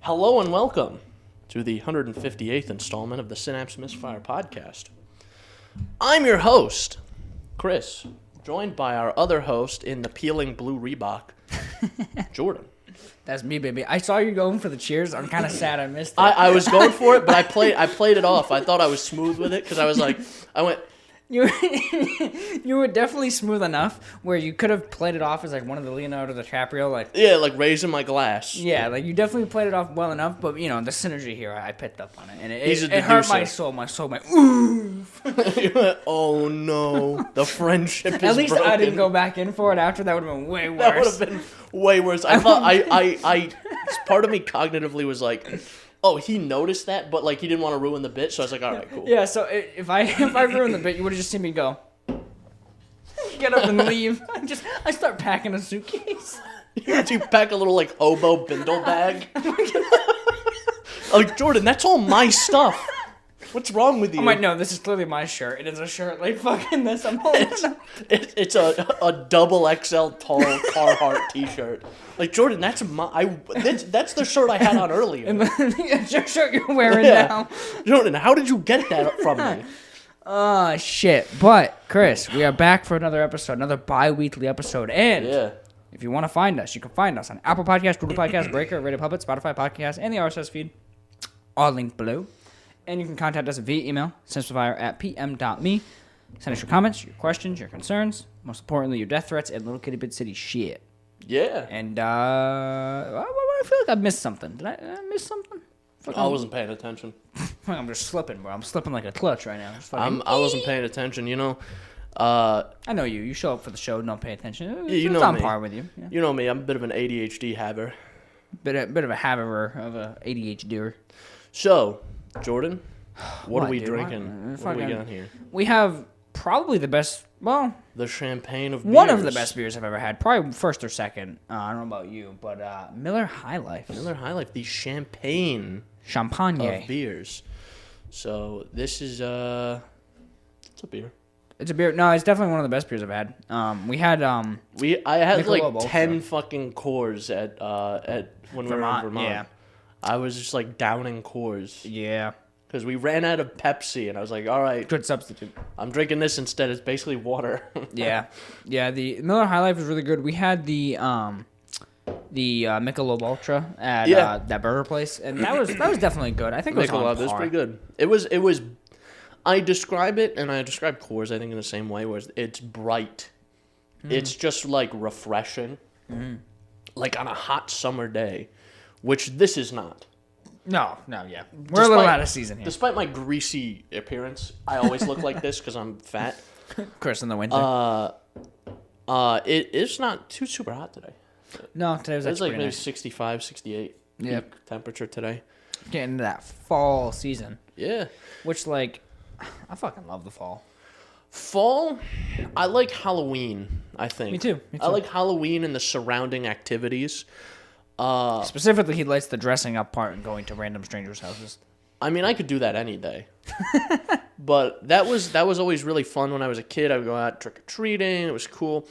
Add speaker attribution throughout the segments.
Speaker 1: Hello and welcome to the 158th installment of the Synapse Misfire Podcast. I'm your host, Chris, joined by our other host in the peeling blue Reebok, Jordan.
Speaker 2: That's me, baby. I saw you going for the cheers. I'm kind of sad I missed it.
Speaker 1: I was going for it, but I played it off. I thought I was smooth with it because I went.
Speaker 2: You were definitely smooth enough where you could have played it off as like one of the Leonardo DiCaprio, like
Speaker 1: raising my glass.
Speaker 2: Yeah, like you definitely played it off well enough, but you know the synergy here, I picked up on it, and it hurt my soul. My oof.
Speaker 1: You went, oh no, the friendship is
Speaker 2: At least
Speaker 1: broken.
Speaker 2: I didn't go back in for it after. That would have been way worse.
Speaker 1: That would have been way worse. I thought I part of me cognitively was like, oh, he noticed that, but like he didn't want to ruin the bit, so I was like, all right, cool.
Speaker 2: Yeah, so if I ruined the bit, you would have just seen me go, get up and leave. I start packing a suitcase.
Speaker 1: You pack a little like hobo bindle bag. Like, Jordan, that's all my stuff. What's wrong with you?
Speaker 2: I'm like, no, this is clearly my shirt. It is a shirt like fucking this. I'm holding
Speaker 1: it's a double XL tall Carhartt t-shirt. Like, Jordan, that's that's the shirt I had on earlier.
Speaker 2: It's your shirt you're wearing now.
Speaker 1: Jordan, how did you get that from me?
Speaker 2: Oh, shit. But, Chris, we are back for another episode, another bi-weekly episode. And if you want to find us, you can find us on Apple Podcasts, Google Podcasts, Breaker, Radio Public, Spotify Podcasts, and the RSS feed. All linked below. And you can contact us via email, synapsemisfire@pm.me. Send us your comments, your questions, your concerns, most importantly, your death threats, and little kitty bit city shit.
Speaker 1: Yeah.
Speaker 2: And I feel like I missed something. Did I miss something?
Speaker 1: I wasn't paying attention.
Speaker 2: I'm just slipping, bro. I'm slipping like a clutch right now.
Speaker 1: I wasn't paying attention, you know.
Speaker 2: I know you. You show up for the show, don't pay attention.
Speaker 1: Yeah, you know
Speaker 2: it's on
Speaker 1: me.
Speaker 2: par with you. Yeah.
Speaker 1: You know me. I'm a bit of an ADHD haver.
Speaker 2: Bit of a haver of a ADHDer.
Speaker 1: So, Jordan, what are we
Speaker 2: dude?
Speaker 1: drinking? What do we got here?
Speaker 2: We have probably the best,
Speaker 1: the champagne of beers.
Speaker 2: One of the best beers I've ever had. Probably first or second. I don't know about you, but Miller Highlife.
Speaker 1: Miller Highlife, the champagne
Speaker 2: of
Speaker 1: beers. So, this is, it's a beer.
Speaker 2: It's a beer. No, it's definitely one of the best beers I've had. I had
Speaker 1: like 10 fucking Coors at when we were in Vermont.
Speaker 2: Yeah.
Speaker 1: I was just like downing Coors.
Speaker 2: Yeah.
Speaker 1: Because we ran out of Pepsi, and I was like, all right.
Speaker 2: Good substitute.
Speaker 1: I'm drinking this instead. It's basically water.
Speaker 2: Yeah. Yeah, the Miller Highlife is really good. We had the Michelob Ultra at that burger place, and that was definitely good. I think it was on par.
Speaker 1: It was pretty good. It was. I describe it, and I describe Coors, I think, in the same way, where it's bright. It's just, like, refreshing. Like, on a hot summer day, which this is not.
Speaker 2: No, yeah. We're a little out of season here.
Speaker 1: Despite my greasy appearance, I always look like this because I'm fat.
Speaker 2: Chris in the winter.
Speaker 1: It's not too super hot today.
Speaker 2: No, today was
Speaker 1: like maybe
Speaker 2: nice.
Speaker 1: 65, 68 peak temperature today.
Speaker 2: Getting into that fall season.
Speaker 1: Yeah.
Speaker 2: Which, like, I fucking love the fall.
Speaker 1: Fall, I like Halloween, I think.
Speaker 2: Me too.
Speaker 1: I like Halloween and the surrounding activities.
Speaker 2: Specifically, he likes the dressing up part and going to random strangers' houses.
Speaker 1: I mean, I could do that any day. But that was always really fun when I was a kid. I would go out trick-or-treating. It was cool.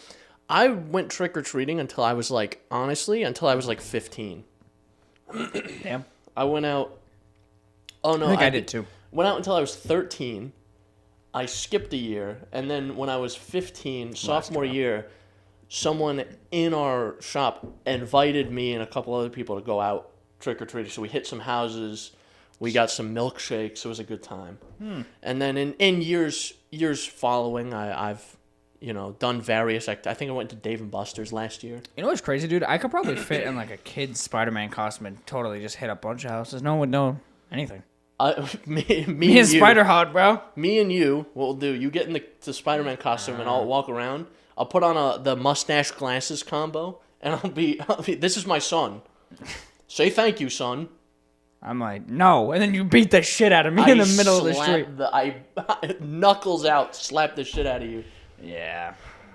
Speaker 1: I went trick-or-treating until I was like 15.
Speaker 2: Damn.
Speaker 1: I went out. Oh, no.
Speaker 2: I think I did too.
Speaker 1: Went out until I was 13. I skipped a year. And then when I was 15, sophomore year, someone in our shop invited me and a couple other people to go out trick-or-treating. So we hit some houses. We got some milkshakes. It was a good time. And then in years following, I've done various. I think I went to Dave & Buster's last year.
Speaker 2: You know what's crazy, dude? I could probably fit in like a kid's Spider-Man costume and totally just hit a bunch of houses. No one would know anything.
Speaker 1: Me
Speaker 2: and Spider-Hod, bro.
Speaker 1: Me and you, what we'll do, you get in the Spider-Man costume and I'll walk around. I'll put on the mustache glasses combo and I'll be this is my son. Say thank you, son.
Speaker 2: I'm like, no. And then you beat the shit out of me in the middle of the street.
Speaker 1: I knuckles out, slap the shit out of you.
Speaker 2: Yeah.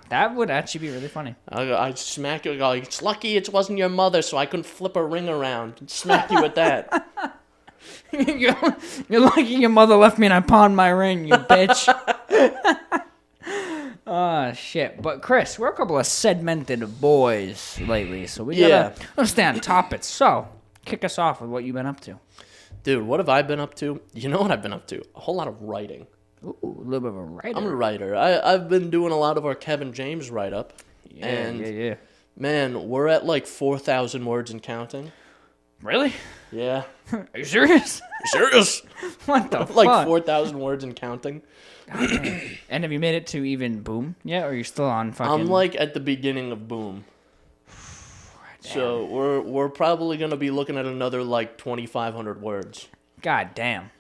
Speaker 2: That would actually be really funny.
Speaker 1: I'd smack you. I go, it's lucky it wasn't your mother, so I couldn't flip a ring around and smack you with that.
Speaker 2: You're lucky your mother left me and I pawned my ring, you bitch. Oh, shit. But, Chris, we're a couple of segmented boys lately, so we gotta stay on topic. So, kick us off with what you've been up to.
Speaker 1: Dude, what have I been up to? You know what I've been up to? A whole lot of writing.
Speaker 2: Ooh, a little bit of a writer.
Speaker 1: I'm a writer. I've been doing a lot of our Kevin James write-up.
Speaker 2: Yeah.
Speaker 1: Man, we're at like 4,000 words and counting.
Speaker 2: Really?
Speaker 1: Yeah.
Speaker 2: Are you serious?
Speaker 1: Serious?
Speaker 2: What the fuck?
Speaker 1: Like 4,000 words and counting.
Speaker 2: And have you made it to even Boom yet, or are you still on fucking...
Speaker 1: I'm like at the beginning of Boom. So we're probably going to be looking at another like 2,500 words.
Speaker 2: God damn.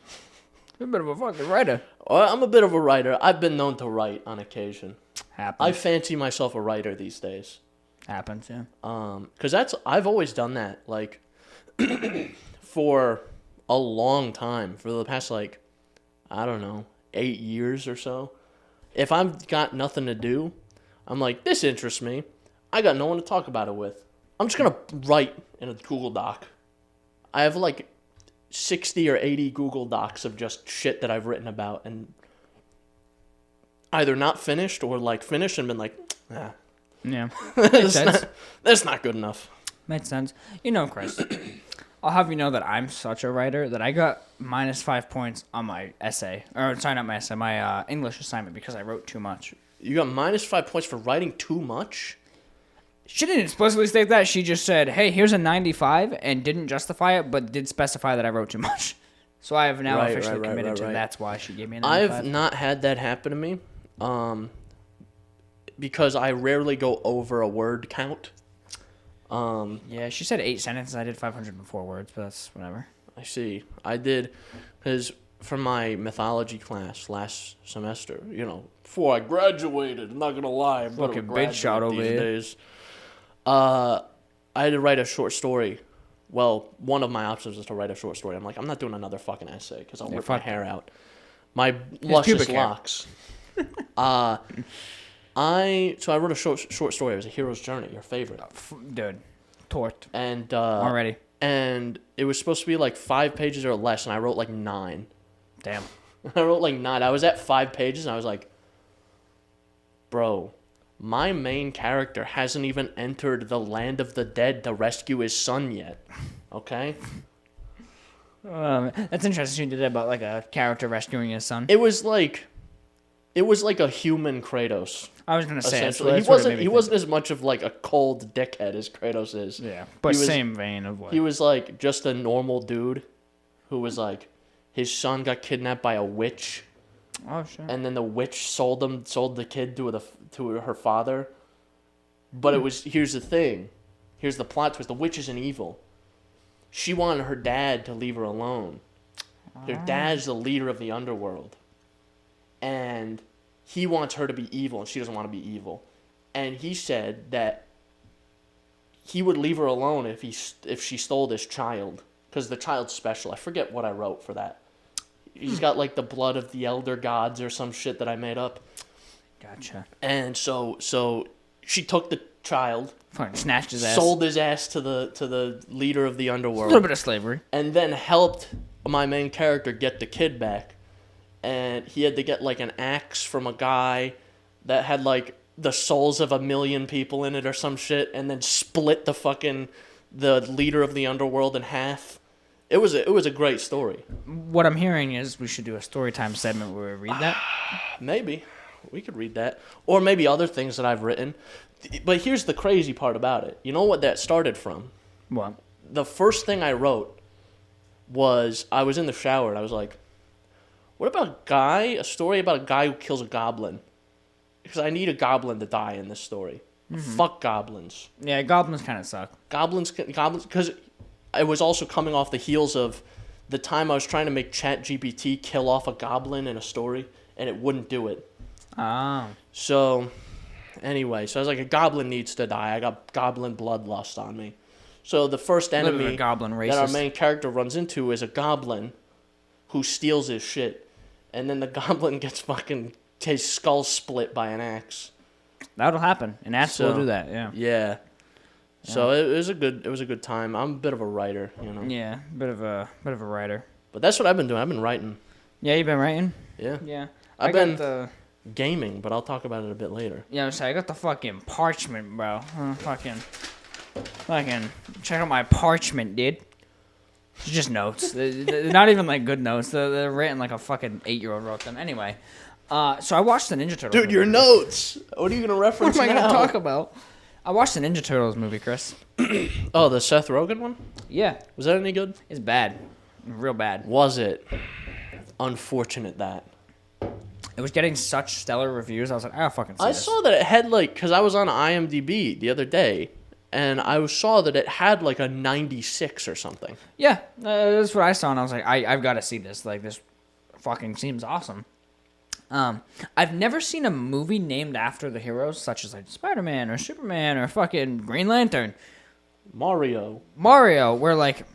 Speaker 2: You're a bit of a fucking writer.
Speaker 1: I'm a bit of a writer. I've been known to write on occasion.
Speaker 2: Happens.
Speaker 1: I fancy myself a writer these days.
Speaker 2: Happens, yeah.
Speaker 1: Because I've always done that, like, for a long time. For the past, like, I don't know, 8 years or so. If I've got nothing to do, I'm like, this interests me. I got no one to talk about it with. I'm just going to write in a Google Doc. I have, like, 60 or 80 Google Docs of just shit that I've written about and either not finished or, like, finished and been like,
Speaker 2: Yeah. Makes sense.
Speaker 1: That's not good enough.
Speaker 2: Makes sense. You know, Chris, I'll have you know that I'm such a writer that I got -5 points on my essay. Or, sorry, not my essay, my English assignment because I wrote too much.
Speaker 1: You got -5 points for writing too much?
Speaker 2: She didn't explicitly state that. She just said, hey, here's a 95, and didn't justify it, but did specify that I wrote too much. So I have now officially committed to that's why she gave me a 95.
Speaker 1: I've not had that happen to me because I rarely go over a word count.
Speaker 2: Yeah, she said 8 sentences. I did 504 words, but that's whatever.
Speaker 1: I see. I did, because for my mythology class last semester, you know, before I graduated, I'm not going to lie, I'm
Speaker 2: fucking bitch shot over here.
Speaker 1: Days. I had to write a short story. Well, one of my options was to write a short story. I'm like, I'm not doing another fucking essay because I'll rip my hair out. My luscious locks. I wrote a short story. It was A Hero's Journey, your favorite.
Speaker 2: Dude, torqued.
Speaker 1: And
Speaker 2: already.
Speaker 1: And it was supposed to be like 5 pages or less, and I wrote like 9.
Speaker 2: Damn.
Speaker 1: I wrote like 9. I was at 5 pages, and I was like, bro, my main character hasn't even entered the land of the dead to rescue his son yet. Okay?
Speaker 2: That's interesting. You did that about like a character rescuing his son.
Speaker 1: It was like a human Kratos.
Speaker 2: I was gonna say
Speaker 1: essentially. He wasn't as much of like a cold dickhead as Kratos is.
Speaker 2: Yeah, but same vein of what
Speaker 1: he was like just a normal dude who was like his son got kidnapped by a witch.
Speaker 2: Oh sure.
Speaker 1: And then the witch sold the kid to her father. But it was here's the thing. Here's the plot twist. The witch isn't evil. She wanted her dad to leave her alone. Her dad's the leader of the underworld. And he wants her to be evil, and she doesn't want to be evil. And he said that he would leave her alone if she stole this child, because the child's special. I forget what I wrote for that. He's got like the blood of the elder gods or some shit that I made up.
Speaker 2: Gotcha.
Speaker 1: And so she took the child,
Speaker 2: fucking snatched his ass,
Speaker 1: sold his ass to the leader of the underworld.
Speaker 2: A little bit of slavery.
Speaker 1: And then helped my main character get the kid back. And he had to get like an axe from a guy that had like the souls of 1 million people in it or some shit, and then split the leader of the underworld in half. It was a great story.
Speaker 2: What I'm hearing is we should do a story time segment where we read that.
Speaker 1: Maybe we could read that, or maybe other things that I've written. But here's the crazy part about it. You know what that started from?
Speaker 2: What?
Speaker 1: The first thing I wrote was I was in the shower and I was like, what about a story about a guy who kills a goblin? Because I need a goblin to die in this story. Mm-hmm. Fuck goblins.
Speaker 2: Yeah, goblins kind of suck.
Speaker 1: Goblins, because I was also coming off the heels of the time I was trying to make ChatGPT kill off a goblin in a story, and it wouldn't do it.
Speaker 2: Oh.
Speaker 1: So, anyway, I was like, a goblin needs to die. I got goblin bloodlust on me. So the first enemy that our main character runs into is a goblin who steals his shit. And then the goblin gets his skull split by an axe. That'll
Speaker 2: happen. An axe will do that, yeah.
Speaker 1: Yeah. So it was a good time. I'm a bit of a writer, you know.
Speaker 2: Yeah, bit of a writer.
Speaker 1: But that's what I've been doing. I've been writing.
Speaker 2: Yeah, you've been writing?
Speaker 1: Yeah.
Speaker 2: Yeah.
Speaker 1: I've been gaming, but I'll talk about it a bit later.
Speaker 2: Yeah, I'm sorry. I got the fucking parchment, bro. Fucking check out my parchment, dude. It's just notes. They're not even like good notes. They're written like a fucking 8-year-old wrote them. Anyway, so I watched the Ninja Turtles.
Speaker 1: Dude, your notes. What are you gonna reference?
Speaker 2: What am I
Speaker 1: now?
Speaker 2: gonna talk about? I watched the Ninja Turtles movie, Chris.
Speaker 1: Oh, the Seth Rogen one?
Speaker 2: Yeah.
Speaker 1: Was that any good?
Speaker 2: It's bad. Real bad.
Speaker 1: Was it? Unfortunate that.
Speaker 2: It was getting such stellar reviews. I was like, I'll fucking see
Speaker 1: I
Speaker 2: this.
Speaker 1: saw that it had like, because I was on IMDb the other day, and I saw that it had like a 96 or something.
Speaker 2: Yeah, that's what I saw, and I was like, I've got to see this. Like, this fucking seems awesome. I've never seen a movie named after the heroes, such as like Spider-Man or Superman or fucking Green Lantern,
Speaker 1: Mario,
Speaker 2: where like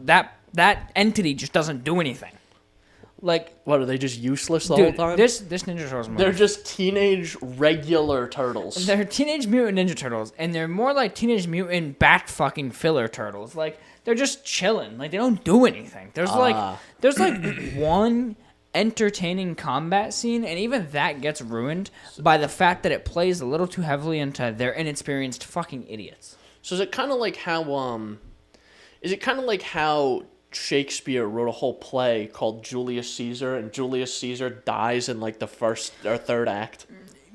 Speaker 2: that entity just doesn't do anything. Like,
Speaker 1: what, are they just useless the
Speaker 2: dude,
Speaker 1: whole time?
Speaker 2: This Ninja Turtles movie.
Speaker 1: They're just teenage regular turtles.
Speaker 2: They're Teenage Mutant Ninja Turtles, and they're more like Teenage Mutant bat fucking filler turtles. Like, they're just chilling. Like, they don't do anything. There's like one entertaining combat scene, and even that gets ruined by the fact that it plays a little too heavily into they're inexperienced fucking idiots.
Speaker 1: So is it kind of like how Shakespeare wrote a whole play called Julius Caesar, and Julius Caesar dies in like the first or third act?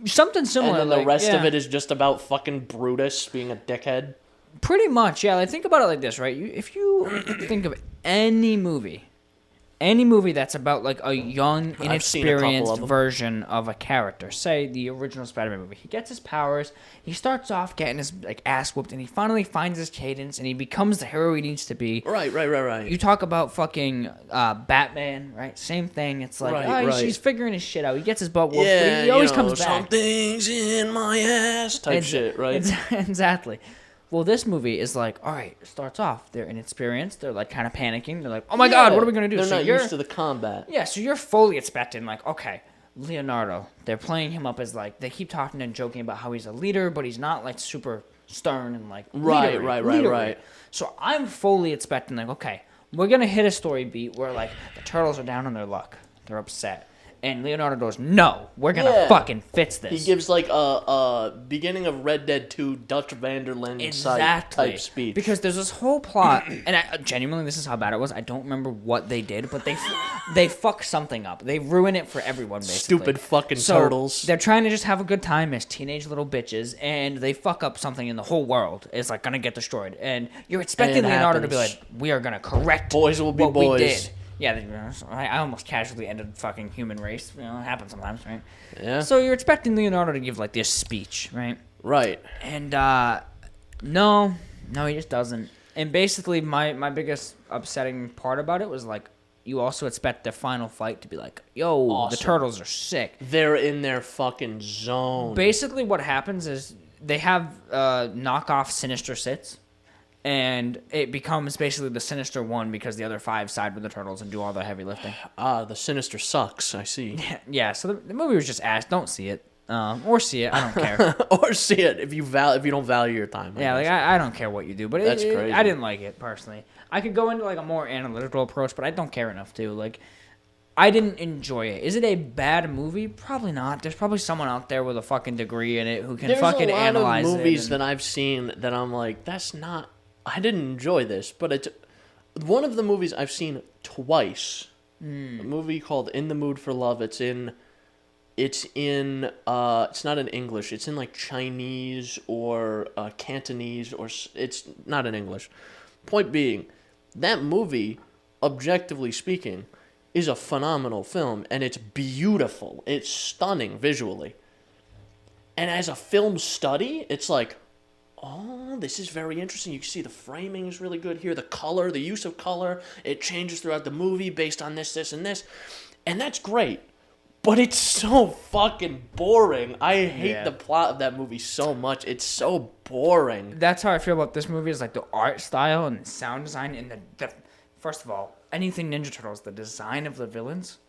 Speaker 2: Something similar.
Speaker 1: And then the rest of it is just about fucking Brutus being a dickhead?
Speaker 2: Pretty much, yeah. Like, think about it like this, right? If you think of any movie that's about like a young, inexperienced version of a character, say the original Spider-Man movie, he gets his powers, he starts off getting his like ass whooped, and he finally finds his cadence, and he becomes the hero he needs to be.
Speaker 1: Right.
Speaker 2: You talk about fucking Batman, right? Same thing. It's like, he's figuring his shit out. He gets his butt whooped, but he always comes back.
Speaker 1: Something's in my ass type shit, right?
Speaker 2: Exactly. Well, this movie is like, all right, it starts off, they're inexperienced, they're like kind of panicking, they're like, oh my god, what are we going to do?
Speaker 1: They're not used to the combat.
Speaker 2: Yeah, so you're fully expecting, like, okay, Leonardo, they're playing him up as like, they keep talking and joking about how he's a leader, but he's not like super stern and like
Speaker 1: Right.
Speaker 2: So I'm fully expecting, like, okay, we're going to hit a story beat where like the turtles are down on their luck, they're upset. And Leonardo goes, no, we're going to fucking fix this.
Speaker 1: He gives like a beginning of Red Dead 2 Dutch van der Linde type speech.
Speaker 2: Because there's this whole plot, and genuinely, this is how bad it was. I don't remember what they did, but they fuck something up. They ruin it for everyone, basically.
Speaker 1: Stupid fucking turtles.
Speaker 2: They're trying to just have a good time as teenage little bitches, and they fuck up something, and the whole world is like going to get destroyed. And you're expecting Leonardo to be like, we are going to correct
Speaker 1: boys will be
Speaker 2: what
Speaker 1: boys.
Speaker 2: We did. Yeah, I almost casually ended fucking human race. You know, it happens sometimes, right?
Speaker 1: Yeah.
Speaker 2: So you're expecting Leonardo to give like this speech, right?
Speaker 1: Right.
Speaker 2: And no, he just doesn't. And basically, my biggest upsetting part about it was like, you also expect the final fight to be like, yo, awesome. The turtles are sick.
Speaker 1: They're in their fucking zone.
Speaker 2: Basically, what happens is they have knockoff Sinister Sits. And it becomes basically the Sinister One because the other 5 side with the turtles and do all the heavy lifting.
Speaker 1: The Sinister sucks, I see.
Speaker 2: Yeah, so the movie was just ass. Don't see it. Or see it. I don't care.
Speaker 1: Or see it if you don't value your time.
Speaker 2: I don't care what you do. But
Speaker 1: that's crazy.
Speaker 2: I didn't like it, personally. I could go into like a more analytical approach, but I don't care enough to. Like, I didn't enjoy it. Is it a bad movie? Probably not. There's probably someone out there with a fucking degree in it who can fucking analyze it.
Speaker 1: There's a lot of movies that I've seen that I'm like, that's not... I didn't enjoy this, but it's one of the movies I've seen twice. A movie called In the Mood for Love. It's not in English. It's in like Chinese or Cantonese, or it's not in English. Point being, that movie, objectively speaking, is a phenomenal film, and it's beautiful. It's stunning visually. And as a film study, it's like, oh, this is very interesting. You can see the framing is really good here. The color, the use of color, it changes throughout the movie based on this, and this. And that's great. But it's so fucking boring. I hate the plot of that movie so much. It's so boring.
Speaker 2: That's how I feel about this movie, is like the art style and the sound design and the first of all, anything Ninja Turtles, the design of the villains,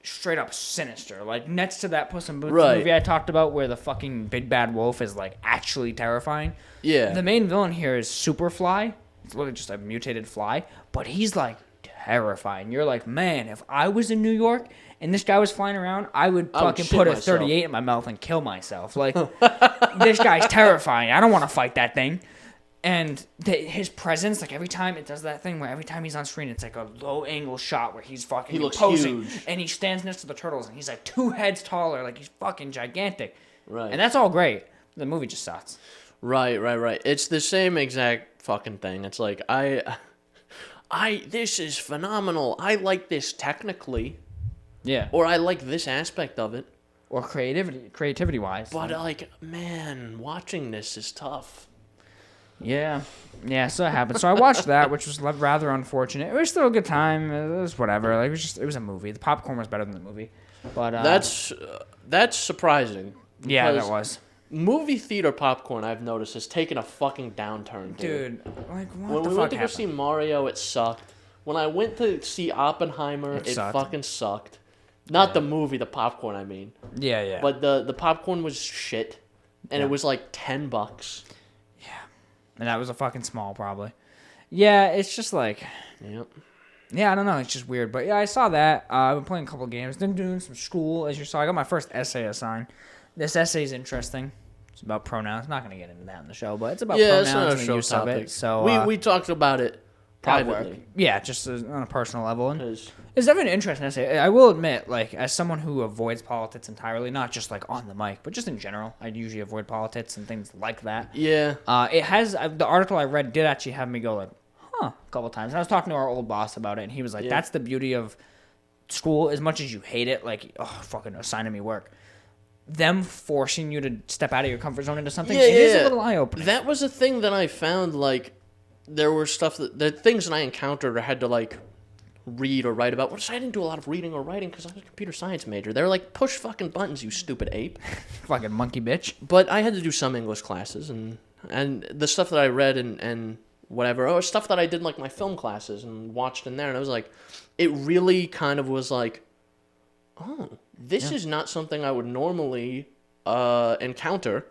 Speaker 2: straight up sinister. Like, next to that Puss in Boots movie I talked about where the fucking big bad wolf is like actually terrifying.
Speaker 1: Yeah.
Speaker 2: The main villain here is Superfly. It's literally just a mutated fly, but he's like terrifying. You're like, man, if I was in New York and this guy was flying around, I would fucking put a 38 in my mouth and kill myself. Like, this guy's terrifying. I don't want to fight that thing. And his presence, like every time it does that thing where every time he's on screen, it's like a low angle shot where he's fucking posing. Huge. And he stands next to the turtles and he's like 2 heads taller, like he's fucking gigantic.
Speaker 1: Right.
Speaker 2: And that's all great. The movie just sucks.
Speaker 1: Right. It's the same exact fucking thing. It's like, this is phenomenal. I like this technically.
Speaker 2: Yeah.
Speaker 1: Or I like this aspect of it.
Speaker 2: Or creativity wise.
Speaker 1: But like, man, watching this is tough.
Speaker 2: Yeah, so it happened. So I watched that, which was rather unfortunate. It was still a good time. It was whatever. Like it was a movie. The popcorn was better than the movie. But
Speaker 1: that's surprising.
Speaker 2: Yeah, that was.
Speaker 1: Movie theater popcorn, I've noticed, has taken a fucking downturn,
Speaker 2: dude. Like what
Speaker 1: when
Speaker 2: the
Speaker 1: we
Speaker 2: fuck
Speaker 1: went to
Speaker 2: happened?
Speaker 1: go see Mario, it sucked. When I went to see Oppenheimer, it fucking sucked. Not the movie, the popcorn. I mean.
Speaker 2: Yeah.
Speaker 1: But the popcorn was shit, and it was like $10.
Speaker 2: And that was a fucking small, probably. Yeah, it's just like...
Speaker 1: Yep.
Speaker 2: Yeah, I don't know. It's just weird. But yeah, I saw that. I've been playing a couple games. Then doing some school, as you saw. I got my first essay assigned. This essay is interesting. It's about pronouns. Not going to get into that in the show, but it's about pronouns and the use of it. So,
Speaker 1: we talked about it privately.
Speaker 2: Yeah, just on a personal level. And it's definitely an interesting essay. I will admit, like, as someone who avoids politics entirely, not just like on the mic, but just in general, I usually avoid politics and things like that.
Speaker 1: Yeah.
Speaker 2: It has the article I read did actually have me go like, a couple times. And I was talking to our old boss about it, and he was like, "That's the beauty of school. As much as you hate it, like, fucking assigning me work." Them forcing you to step out of your comfort zone into something, it is a little eye-opening.
Speaker 1: That was a thing that I found, like, there were the things that I encountered or had to, like, read or write about. I didn't do a lot of reading or writing because I was a computer science major. They were like, push fucking buttons, you stupid ape.
Speaker 2: Fucking monkey bitch.
Speaker 1: But I had to do some English classes, and the stuff that I read and whatever, or stuff that I did, like, my film classes and watched in there, and I was like, it really kind of was like, oh, this is not something I would normally encounter.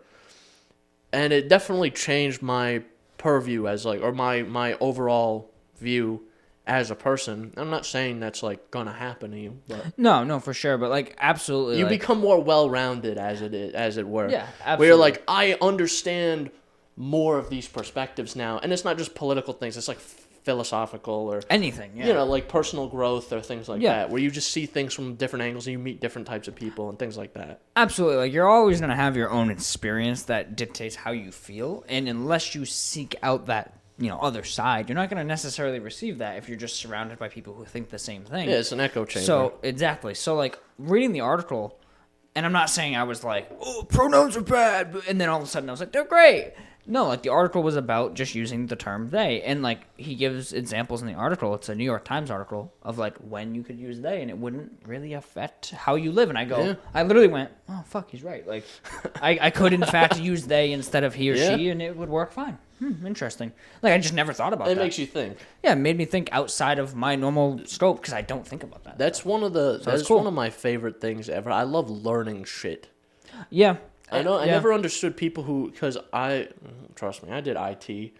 Speaker 1: And it definitely changed my purview as, like, or my overall view as a person. I'm not saying that's, like, gonna happen to you, but
Speaker 2: no, for sure. But, like, absolutely,
Speaker 1: you become more well-rounded as it were.
Speaker 2: Yeah, absolutely.
Speaker 1: Where you're like, I understand more of these perspectives now, and it's not just political things. It's like philosophical or
Speaker 2: anything,
Speaker 1: like personal growth or things like that, where you just see things from different angles and you meet different types of people and things like that.
Speaker 2: Absolutely. Like, you're always going to have your own experience that dictates how you feel, and unless you seek out that other side, you're not going to necessarily receive that if you're just surrounded by people who think the same thing.
Speaker 1: Yeah, it's an echo chamber.
Speaker 2: So exactly. So, like, reading the article, and I'm not saying I was like, oh, pronouns are bad, and then all of a sudden I was like, they're great. No, like, the article was about just using the term they. And, like, he gives examples in the article. It's a New York Times article of, like, when you could use they, and it wouldn't really affect how you live. And I go, I literally went, oh, fuck, he's right. Like, I could, in fact, use they instead of he or she, and it would work fine. Interesting. Like, I just never thought about that.
Speaker 1: It makes you think.
Speaker 2: Yeah, it made me think outside of my normal scope, because I don't think about that.
Speaker 1: That's one of one of my favorite things ever. I love learning shit.
Speaker 2: Yeah.
Speaker 1: I never understood people because trust me, I did IT.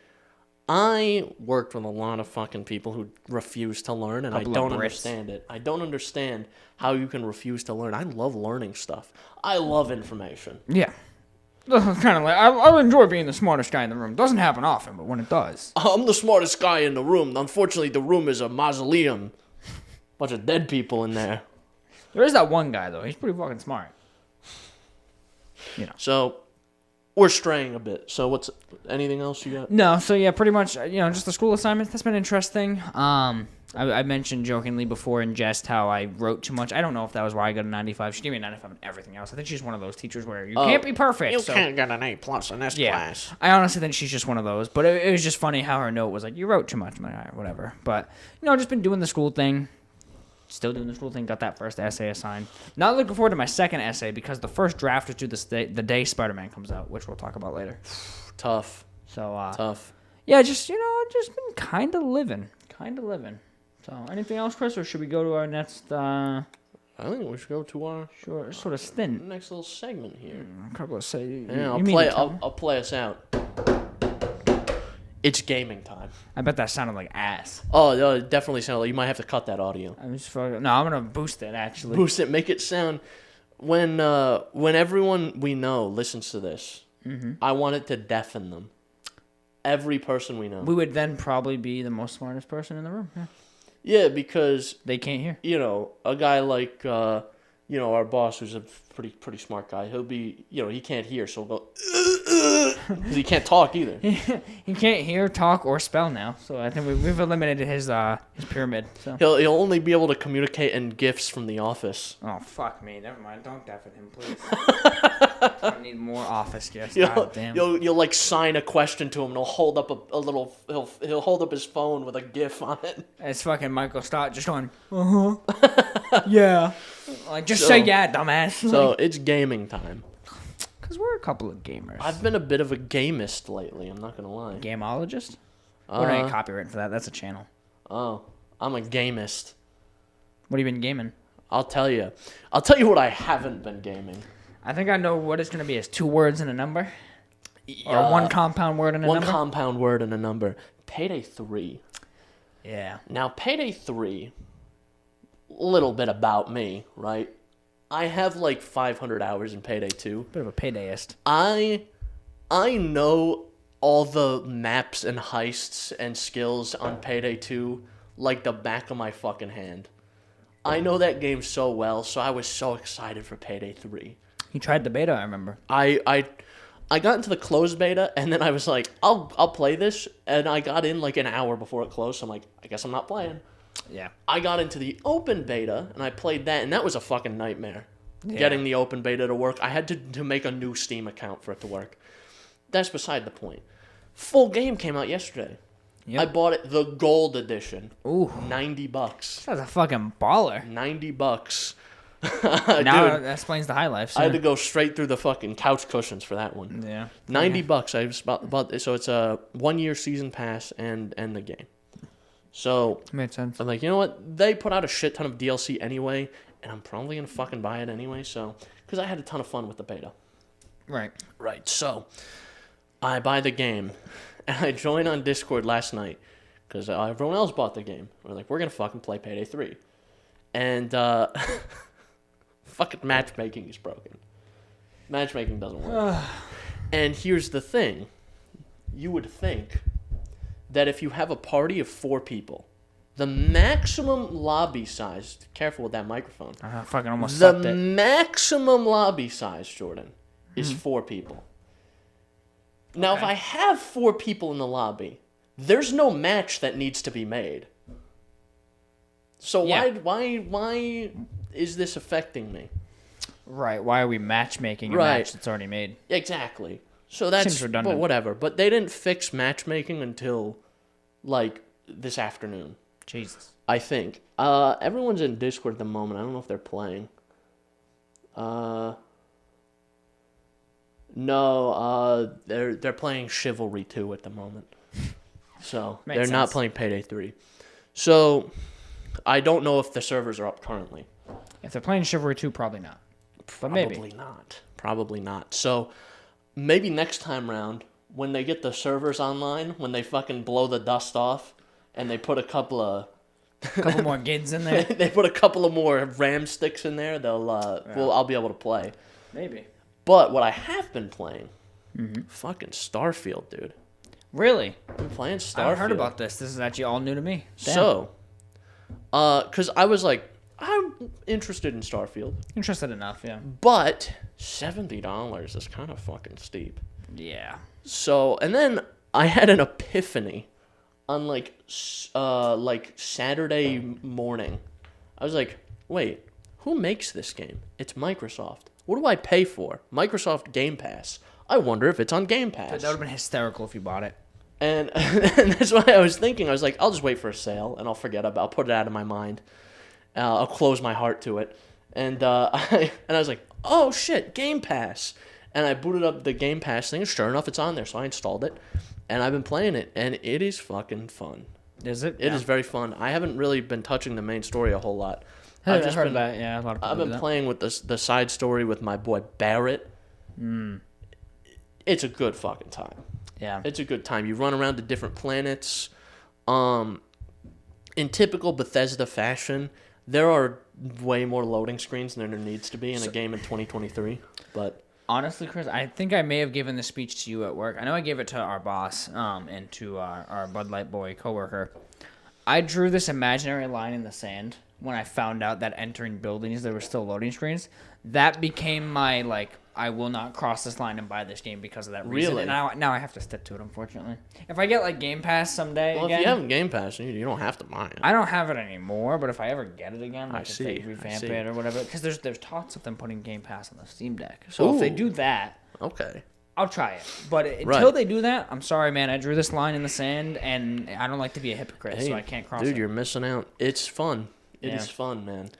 Speaker 1: I worked with a lot of fucking people who refuse to learn, and I don't understand it. I don't understand how you can refuse to learn. I love learning stuff. I love information.
Speaker 2: Yeah. Kind of like, I enjoy being the smartest guy in the room. Doesn't happen often, but when it does.
Speaker 1: I'm the smartest guy in the room. Unfortunately, the room is a mausoleum. Bunch of dead people in there.
Speaker 2: There is that one guy, though. He's pretty fucking smart.
Speaker 1: So, we're straying a bit. So, anything else you got?
Speaker 2: No, so yeah, pretty much, just the school assignments. That's been interesting. I mentioned jokingly before in jest how I wrote too much. I don't know if that was why I got a 95. She gave me a 95 in everything else. I think she's one of those teachers where you can't be perfect.
Speaker 1: You can't get an A+ in this class.
Speaker 2: I honestly think she's just one of those. But it was just funny how her note was like, you wrote too much. I'm like, all right, whatever. But, just been doing the school thing. Still doing the school thing. Got that first essay assigned. Not looking forward to my second essay because the first draft is due the day Spider-Man comes out, which we'll talk about later.
Speaker 1: Tough.
Speaker 2: So,
Speaker 1: tough.
Speaker 2: Yeah, just been kind of living. So, anything else, Chris, or should we go to our next,
Speaker 1: I think we should go to our
Speaker 2: sort of stint.
Speaker 1: Next little segment here.
Speaker 2: A couple of
Speaker 1: I'll play us out. It's gaming time.
Speaker 2: I bet that sounded like ass.
Speaker 1: Oh, it definitely sounded like you might have to cut that audio.
Speaker 2: I'm gonna boost it actually.
Speaker 1: Boost it, make it sound when everyone we know listens to this. I want it to deafen them. Every person we know.
Speaker 2: We would then probably be the most smartest person in the room. Yeah.
Speaker 1: Yeah, because
Speaker 2: they can't hear.
Speaker 1: You know, a guy like our boss, who's a pretty smart guy. He'll be, he can't hear, so he'll go because he can't talk either.
Speaker 2: He can't hear, talk, or spell now. So I think we've eliminated his pyramid. So
Speaker 1: he'll only be able to communicate in GIFs from The Office.
Speaker 2: Oh fuck me! Never mind. Don't deafen him, please. I need more Office GIFs. God damn.
Speaker 1: You'll like sign a question to him, and he'll hold up a little. He'll hold up his phone with a GIF on it.
Speaker 2: It's fucking Michael Stott just going. Yeah. Like just say yeah, dumbass.
Speaker 1: So it's gaming time.
Speaker 2: Because we're a couple of gamers.
Speaker 1: I've been a bit of a gamist lately, I'm not going to lie.
Speaker 2: Gameologist? We don't need copyright for that. That's a channel.
Speaker 1: Oh, I'm a gamist.
Speaker 2: What have you been gaming?
Speaker 1: I'll tell you. I'll tell you what I haven't been gaming.
Speaker 2: I think I know what it's going to be. It's 2 words and a number? Or one compound word and a number?
Speaker 1: One compound word and a number. Payday 3.
Speaker 2: Yeah.
Speaker 1: Now, Payday 3, little bit about me, right? I have like 500 hours in Payday 2.
Speaker 2: Bit of a paydayist.
Speaker 1: I know all the maps and heists and skills on Payday 2 like the back of my fucking hand. I know that game so well, so I was so excited for Payday 3.
Speaker 2: You tried the beta, I remember.
Speaker 1: I got into the closed beta, and then I was like, I'll play this, and I got in like an hour before it closed, so I'm like, I guess I'm not playing.
Speaker 2: Yeah.
Speaker 1: I got into the open beta, and I played that, and that was a fucking nightmare. Yeah. Getting the open beta to work. I had to make a new Steam account for it to work. That's beside the point. Full game came out yesterday. Yep. I bought it, the gold edition.
Speaker 2: Ooh.
Speaker 1: $90.
Speaker 2: That's a fucking baller.
Speaker 1: $90.
Speaker 2: Now that explains the Highlife.
Speaker 1: I had to go straight through the fucking couch cushions for that one.
Speaker 2: Yeah.
Speaker 1: $90. I was about so it's a 1-year season pass and the game. So
Speaker 2: made sense.
Speaker 1: I'm like, you know what? They put out a shit ton of DLC anyway, and I'm probably gonna fucking buy it anyway. So because I had a ton of fun with the beta.
Speaker 2: Right.
Speaker 1: So I buy the game, and I join on Discord last night because everyone else bought the game. We're like, we're gonna fucking play Payday 3, and fucking matchmaking is broken. Matchmaking doesn't work. And here's the thing: you would think that if you have a party of 4 people, the maximum lobby size, careful with that microphone.
Speaker 2: I fucking almost sucked it.
Speaker 1: The maximum lobby size, Jordan, is 4 people. Now, if I have 4 people in the lobby, there's no match that needs to be made. So why is this affecting me?
Speaker 2: Right. Why are we matchmaking a match that's already made?
Speaker 1: Exactly. So that's
Speaker 2: seems redundant.
Speaker 1: Well, whatever. But they didn't fix matchmaking until like this afternoon.
Speaker 2: Jesus.
Speaker 1: I think. Everyone's in Discord at the moment. I don't know if they're playing. No, they're playing Chivalry 2 at the moment. So they're not playing Payday 3. So I don't know if the servers are up currently.
Speaker 2: If they're playing Chivalry 2, probably not. But maybe.
Speaker 1: Probably not. So maybe next time round, when they get the servers online, when they fucking blow the dust off, and they put a couple
Speaker 2: more gids in there.
Speaker 1: They put a couple of more RAM sticks in there. I'll be able to play.
Speaker 2: Maybe.
Speaker 1: But what I have been playing, fucking Starfield, dude.
Speaker 2: Really?
Speaker 1: I've been playing Starfield.
Speaker 2: I haven't heard about this. This is actually all new to me. Damn.
Speaker 1: So, because I was like, I'm interested in Starfield.
Speaker 2: Interested enough, yeah.
Speaker 1: But $70 is kind of fucking steep.
Speaker 2: Yeah.
Speaker 1: So, and then I had an epiphany on like Saturday morning. I was like, wait, who makes this game? It's Microsoft. What do I pay for? Microsoft Game Pass. I wonder if it's on Game Pass.
Speaker 2: That would have been hysterical if you bought it.
Speaker 1: And that's why I was thinking. I was like, I'll just wait for a sale, and I'll forget about it. I'll put it out of my mind. I'll close my heart to it. And I was like, oh, shit, Game Pass. And I booted up the Game Pass thing, and sure enough, it's on there. So I installed it, and I've been playing it, and it is fucking fun.
Speaker 2: Is it?
Speaker 1: It is very fun. I haven't really been touching the main story a whole lot.
Speaker 2: I've just heard of that. Yeah, a lot of people
Speaker 1: I've been playing with the side story with my boy Barrett. It's a good fucking time.
Speaker 2: Yeah.
Speaker 1: It's a good time. You run around to different planets. In typical Bethesda fashion, there are way more loading screens than there needs to be in a game in 2023. But
Speaker 2: Honestly, Chris, I think I may have given this speech to you at work. I know I gave it to our boss and to our Bud Light boy coworker. I drew this imaginary line in the sand when I found out that entering buildings there were still loading screens. That became my, like, I will not cross this line and buy this game because of that reason.
Speaker 1: Really?
Speaker 2: And now I have to stick to it, unfortunately. If I get, like, Game Pass someday
Speaker 1: Well,
Speaker 2: again...
Speaker 1: if you have Game Pass, you don't have to buy it.
Speaker 2: I don't have it anymore, but if I ever get it again, like if they
Speaker 1: I
Speaker 2: revamp
Speaker 1: see.
Speaker 2: it or whatever... Because there's talks of them putting Game Pass on the Steam Deck. So if they do that...
Speaker 1: Okay.
Speaker 2: I'll try it. But until they do that, I'm sorry, man. I drew this line in the sand, and I don't like to be a hypocrite, so I can't cross it.
Speaker 1: Dude, you're missing out. It's fun. It is fun, man.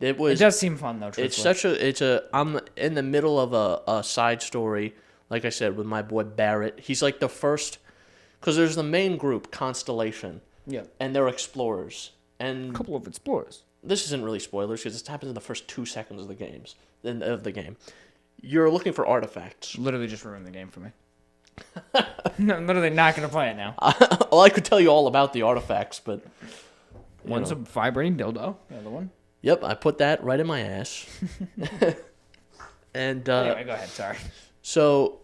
Speaker 1: It
Speaker 2: does seem fun, though, truthfully.
Speaker 1: I'm in the middle of a side story, like I said, with my boy Barrett. He's like the first, because there's the main group, Constellation.
Speaker 2: Yeah.
Speaker 1: And they're explorers. And
Speaker 2: A couple of explorers.
Speaker 1: this isn't really spoilers, because this happens in the first 2 seconds of the game. You're looking for artifacts.
Speaker 2: Literally just ruined the game for me. No, I'm literally not going to play it now.
Speaker 1: Well, I could tell you all about the artifacts, but...
Speaker 2: One's a vibrating dildo. The other one.
Speaker 1: Yep, I put that right in my ass. And
Speaker 2: Anyway, go ahead. Sorry.
Speaker 1: So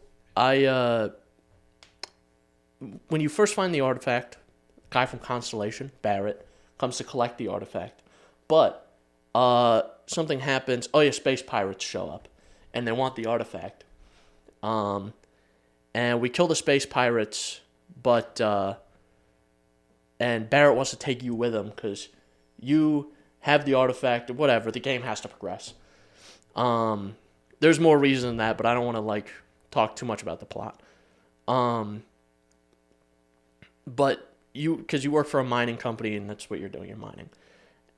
Speaker 1: when you first find the artifact, guy from Constellation, Barrett, comes to collect the artifact. But something happens. Oh yeah, space pirates show up, and they want the artifact. And we kill the space pirates, but and Barrett wants to take you with him because you have the artifact, or whatever. The game has to progress. There's more reason than that, but I don't want to talk too much about the plot. But because you work for a mining company, and that's what you're doing, you're mining.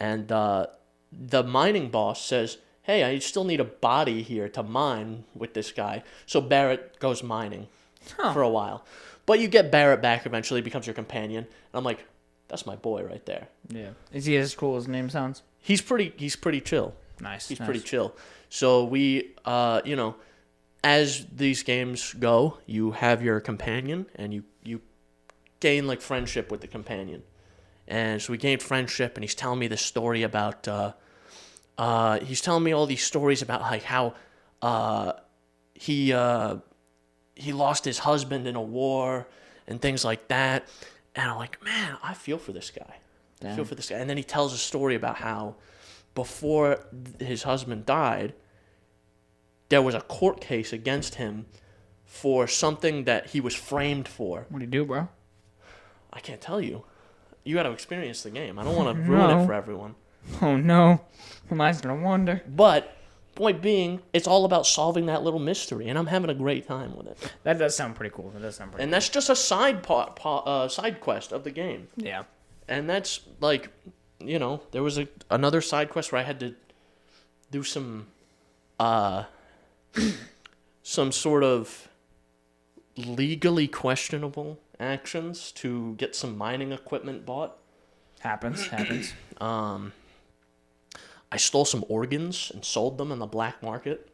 Speaker 1: And the mining boss says, hey, I still need a body here to mine with this guy. So Barrett goes mining for a while. But you get Barrett back eventually, becomes your companion. And I'm like, that's my boy right there.
Speaker 2: Yeah. Is he as cool as his name sounds?
Speaker 1: He's pretty chill.
Speaker 2: Nice.
Speaker 1: He's pretty chill. So we, as these games go, you have your companion, and you gain friendship with the companion. And so we gained friendship, and he's telling me this story about, he's telling me all these stories about how he lost his husband in a war and things like that. And I'm like, man, I feel for this guy.
Speaker 2: Damn.
Speaker 1: I feel for this guy. And then he tells a story about how before his husband died, there was a court case against him for something that he was framed for.
Speaker 2: What do you do, bro?
Speaker 1: I can't tell you. You got to experience the game. I don't want to ruin it for everyone.
Speaker 2: Oh, no. Mine's going to wander.
Speaker 1: But point being, it's all about solving that little mystery, and I'm having a great time with it.
Speaker 2: That does sound pretty cool.
Speaker 1: And that's just a side quest of the game.
Speaker 2: Yeah.
Speaker 1: And that's there was another side quest where I had to do some sort of legally questionable actions to get some mining equipment bought.
Speaker 2: Happens.
Speaker 1: I stole some organs and sold them in the black market.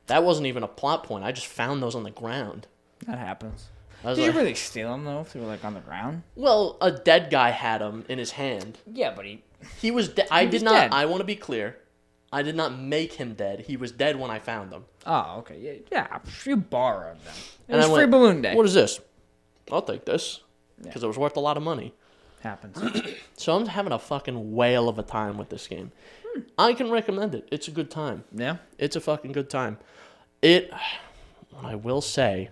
Speaker 1: That wasn't even a plot point. I just found those on the ground.
Speaker 2: That happens.
Speaker 1: Did
Speaker 2: you really steal them, though, if they were, on the ground?
Speaker 1: Well, a dead guy had them in his hand.
Speaker 2: Yeah, but
Speaker 1: He was dead.
Speaker 2: Dead.
Speaker 1: I want to be clear. I did not make him dead. He was dead when I found them.
Speaker 2: Oh, okay. Yeah, you borrowed them. It
Speaker 1: And
Speaker 2: was
Speaker 1: I
Speaker 2: free
Speaker 1: went,
Speaker 2: balloon day.
Speaker 1: What is this? I'll take this. Because it was worth a lot of money.
Speaker 2: Happens.
Speaker 1: So I'm having a fucking whale of a time with this game. I can recommend it. It's a good time.
Speaker 2: Yeah?
Speaker 1: It's a fucking good time. I will say,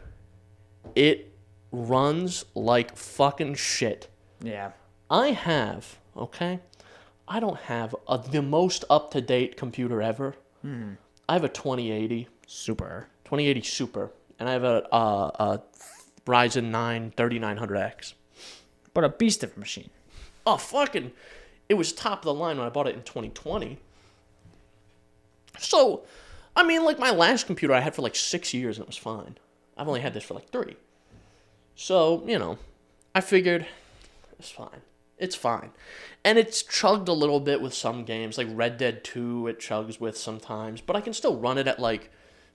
Speaker 1: it runs like fucking shit.
Speaker 2: Yeah.
Speaker 1: I don't have the most up-to-date computer ever. I have a 2080
Speaker 2: Super.
Speaker 1: Super, and I have a Ryzen 9 3900X.
Speaker 2: But a beast of a machine.
Speaker 1: Oh, fucking... It was top of the line when I bought it in 2020. So, my last computer I had for 6 years and it was fine. I've only had this for 3. So, I figured it's fine. It's fine. And it's chugged a little bit with some games, like Red Dead 2 it chugs with sometimes, but I can still run it at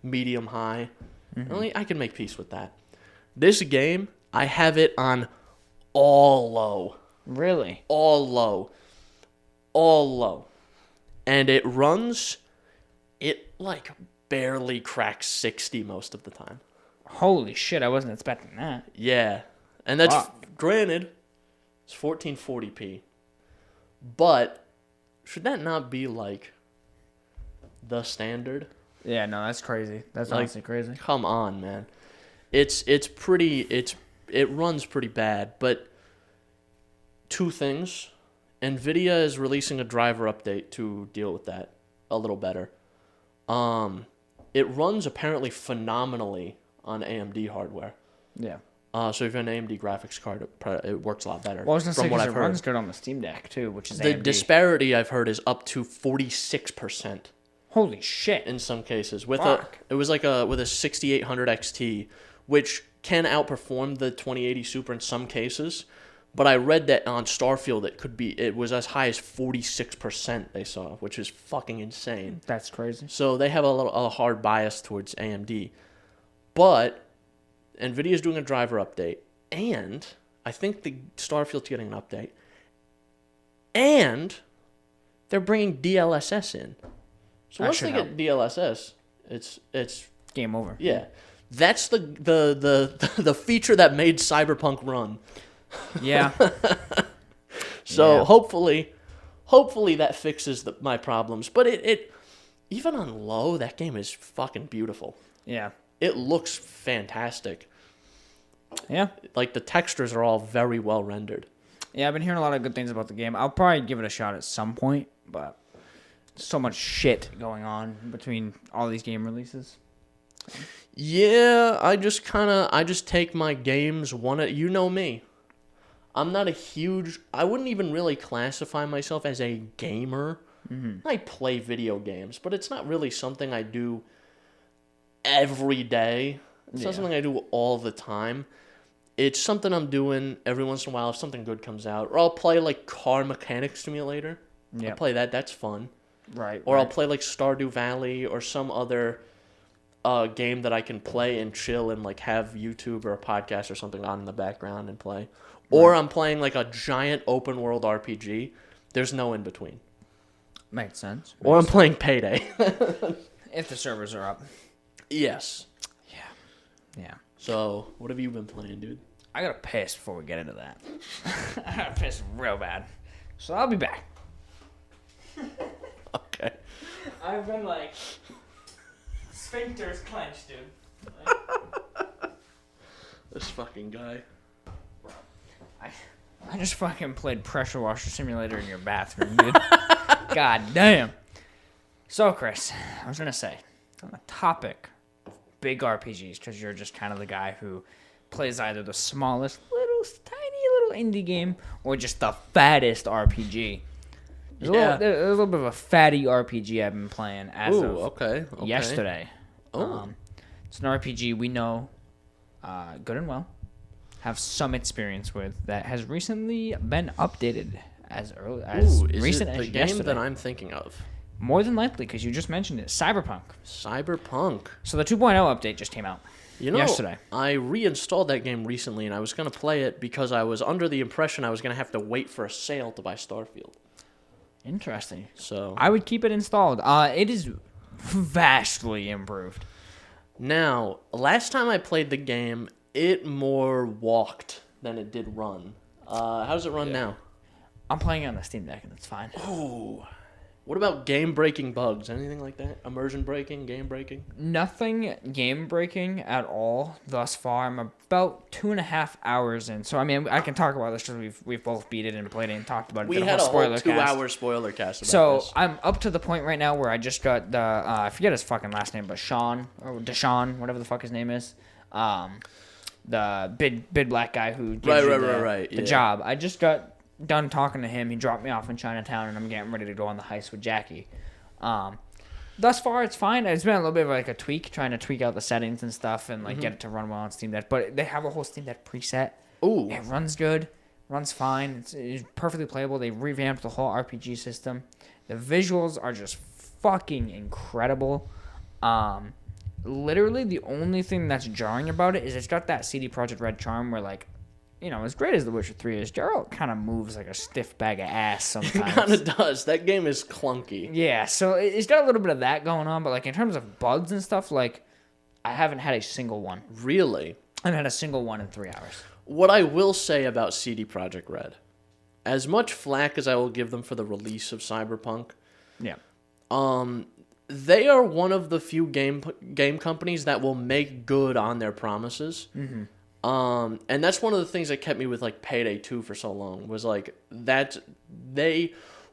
Speaker 1: medium high. I can make peace with that. This game, I have it on all low.
Speaker 2: Really?
Speaker 1: All low. And it runs, it barely cracks 60 most of the time.
Speaker 2: Holy shit, I wasn't expecting that.
Speaker 1: Yeah. And that's, granted, it's 1440p. But should that not be, like, the standard?
Speaker 2: Yeah, no, that's crazy. That's honestly crazy.
Speaker 1: Come on, man. It runs pretty bad, but two things. NVIDIA is releasing a driver update to deal with that a little better. It runs apparently phenomenally on AMD hardware.
Speaker 2: Yeah.
Speaker 1: So if you have an AMD graphics card, it works a lot better.
Speaker 2: Well, I was going to say, because it runs good on the Steam Deck, too, which is
Speaker 1: the
Speaker 2: AMD.
Speaker 1: disparity I've heard is up to 46%.
Speaker 2: Holy shit.
Speaker 1: In some cases. With a 6800 XT, which can outperform the 2080 Super in some cases. But I read that on Starfield it was as high as 46% they saw, which is fucking insane.
Speaker 2: That's crazy.
Speaker 1: So they have a hard bias towards AMD. But NVIDIA's doing a driver update, and I think the Starfield's getting an update. And they're bringing DLSS in. So once they get DLSS, it's
Speaker 2: game over.
Speaker 1: Yeah. That's the feature that made Cyberpunk run.
Speaker 2: Yeah.
Speaker 1: So hopefully that fixes my problems. But it even on low, that game is fucking beautiful.
Speaker 2: Yeah.
Speaker 1: It looks fantastic.
Speaker 2: Yeah.
Speaker 1: Like, the textures are all very well rendered.
Speaker 2: Yeah, I've been hearing a lot of good things about the game. I'll probably give it a shot at some point, but so much shit going on between all these game releases.
Speaker 1: Yeah, I just take my games you know me. I'm not I wouldn't even really classify myself as a gamer. Mm-hmm. I play video games, but it's not really something I do every day. It's not something I do all the time. It's something I'm doing every once in a while if something good comes out. Or I'll play, like, Car Mechanic Simulator. Yeah. I'll play that. That's fun.
Speaker 2: Right.
Speaker 1: Or I'll play, like, Stardew Valley or some other game that I can play and chill and, like, have YouTube or a podcast or something on in the background and play. Right. Or I'm playing, like, a giant open-world RPG. There's no in-between.
Speaker 2: Makes sense.
Speaker 1: Or I'm playing Payday.
Speaker 2: If the servers are up.
Speaker 1: Yes.
Speaker 2: Yeah.
Speaker 1: So, what have you been playing, dude?
Speaker 2: I gotta piss before we get into that. I gotta piss real bad. So I'll be back.
Speaker 1: Okay.
Speaker 2: I've been like... Sphincters clenched, dude.
Speaker 1: This fucking guy.
Speaker 2: I just fucking played Pressure Washer Simulator in your bathroom, dude. God damn. So, Chris, I was gonna say, on the topic of big RPGs, because you're just kind of the guy who plays either the smallest, tiny little indie game, or just the fattest RPG. There's a little bit of a fatty RPG I've been playing as of yesterday. It's an RPG we know good and well, have some experience with, that has recently been updated as recent as
Speaker 1: the game
Speaker 2: yesterday.
Speaker 1: that I'm thinking of?
Speaker 2: More than likely, because you just mentioned it. Cyberpunk. So the 2.0 update just came out yesterday.
Speaker 1: I reinstalled that game recently, and I was going to play it because I was under the impression I was going to have to wait for a sale to buy Starfield.
Speaker 2: Interesting.
Speaker 1: So
Speaker 2: I would keep it installed. It is vastly improved.
Speaker 1: Now, last time I played the game, it more walked than it did run. How does it run now?
Speaker 2: I'm playing it on the Steam Deck, and it's fine.
Speaker 1: Ooh. What about game-breaking bugs? Anything like that? Immersion breaking, game breaking?
Speaker 2: Nothing game breaking at all thus far. I'm about 2.5 hours in. So, I mean, I can talk about this because we've both beat it and played it and talked about it.
Speaker 1: We had a whole 2-hour spoiler cast about this.
Speaker 2: I'm up to the point right now where I just got the, I forget his fucking last name, but Sean, or Deshaun, whatever the fuck his name is. The big black guy who gives you the job. I just got done talking to him. He dropped me off in Chinatown, and I'm getting ready to go on the heist with Jackie. Thus far, it's fine. It's been a little bit of like a tweak, trying to tweak out the settings and stuff, and like get it to run well on Steam Deck. But they have a whole Steam Deck preset.
Speaker 1: Ooh,
Speaker 2: it runs good, runs fine. It's perfectly playable. They revamped the whole RPG system. The visuals are just fucking incredible. Literally, the only thing that's jarring about it is it's got that CD Projekt Red charm where like as great as The Witcher 3 is, Geralt kind of moves like a stiff bag of ass sometimes.
Speaker 1: It kind of does. That game is clunky.
Speaker 2: Yeah, so it's got a little bit of that going on, but like in terms of bugs and stuff, like I haven't had a single one.
Speaker 1: Really?
Speaker 2: I haven't had a single one in 3 hours.
Speaker 1: What I will say about CD Projekt Red, as much flack as I will give them for the release of Cyberpunk,
Speaker 2: yeah,
Speaker 1: they are one of the few game companies that will make good on their promises. Mm-hmm. And that's one of the things that kept me with like Payday 2 for so long, was like that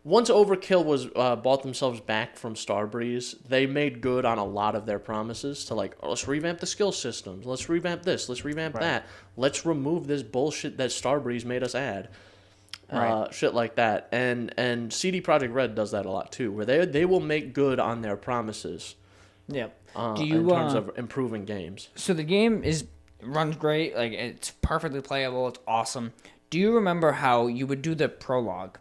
Speaker 1: once Overkill was bought themselves back from Starbreeze, they made good on a lot of their promises to like, let's revamp the skill systems, let's revamp this, let's revamp that, let's remove this bullshit that Starbreeze made us add. Shit like that. And CD Projekt Red does that a lot too, where they will make good on their promises.
Speaker 2: Yeah.
Speaker 1: In terms of improving games.
Speaker 2: So the game runs great, like it's perfectly playable, it's awesome. Do you remember how you would do the prologue,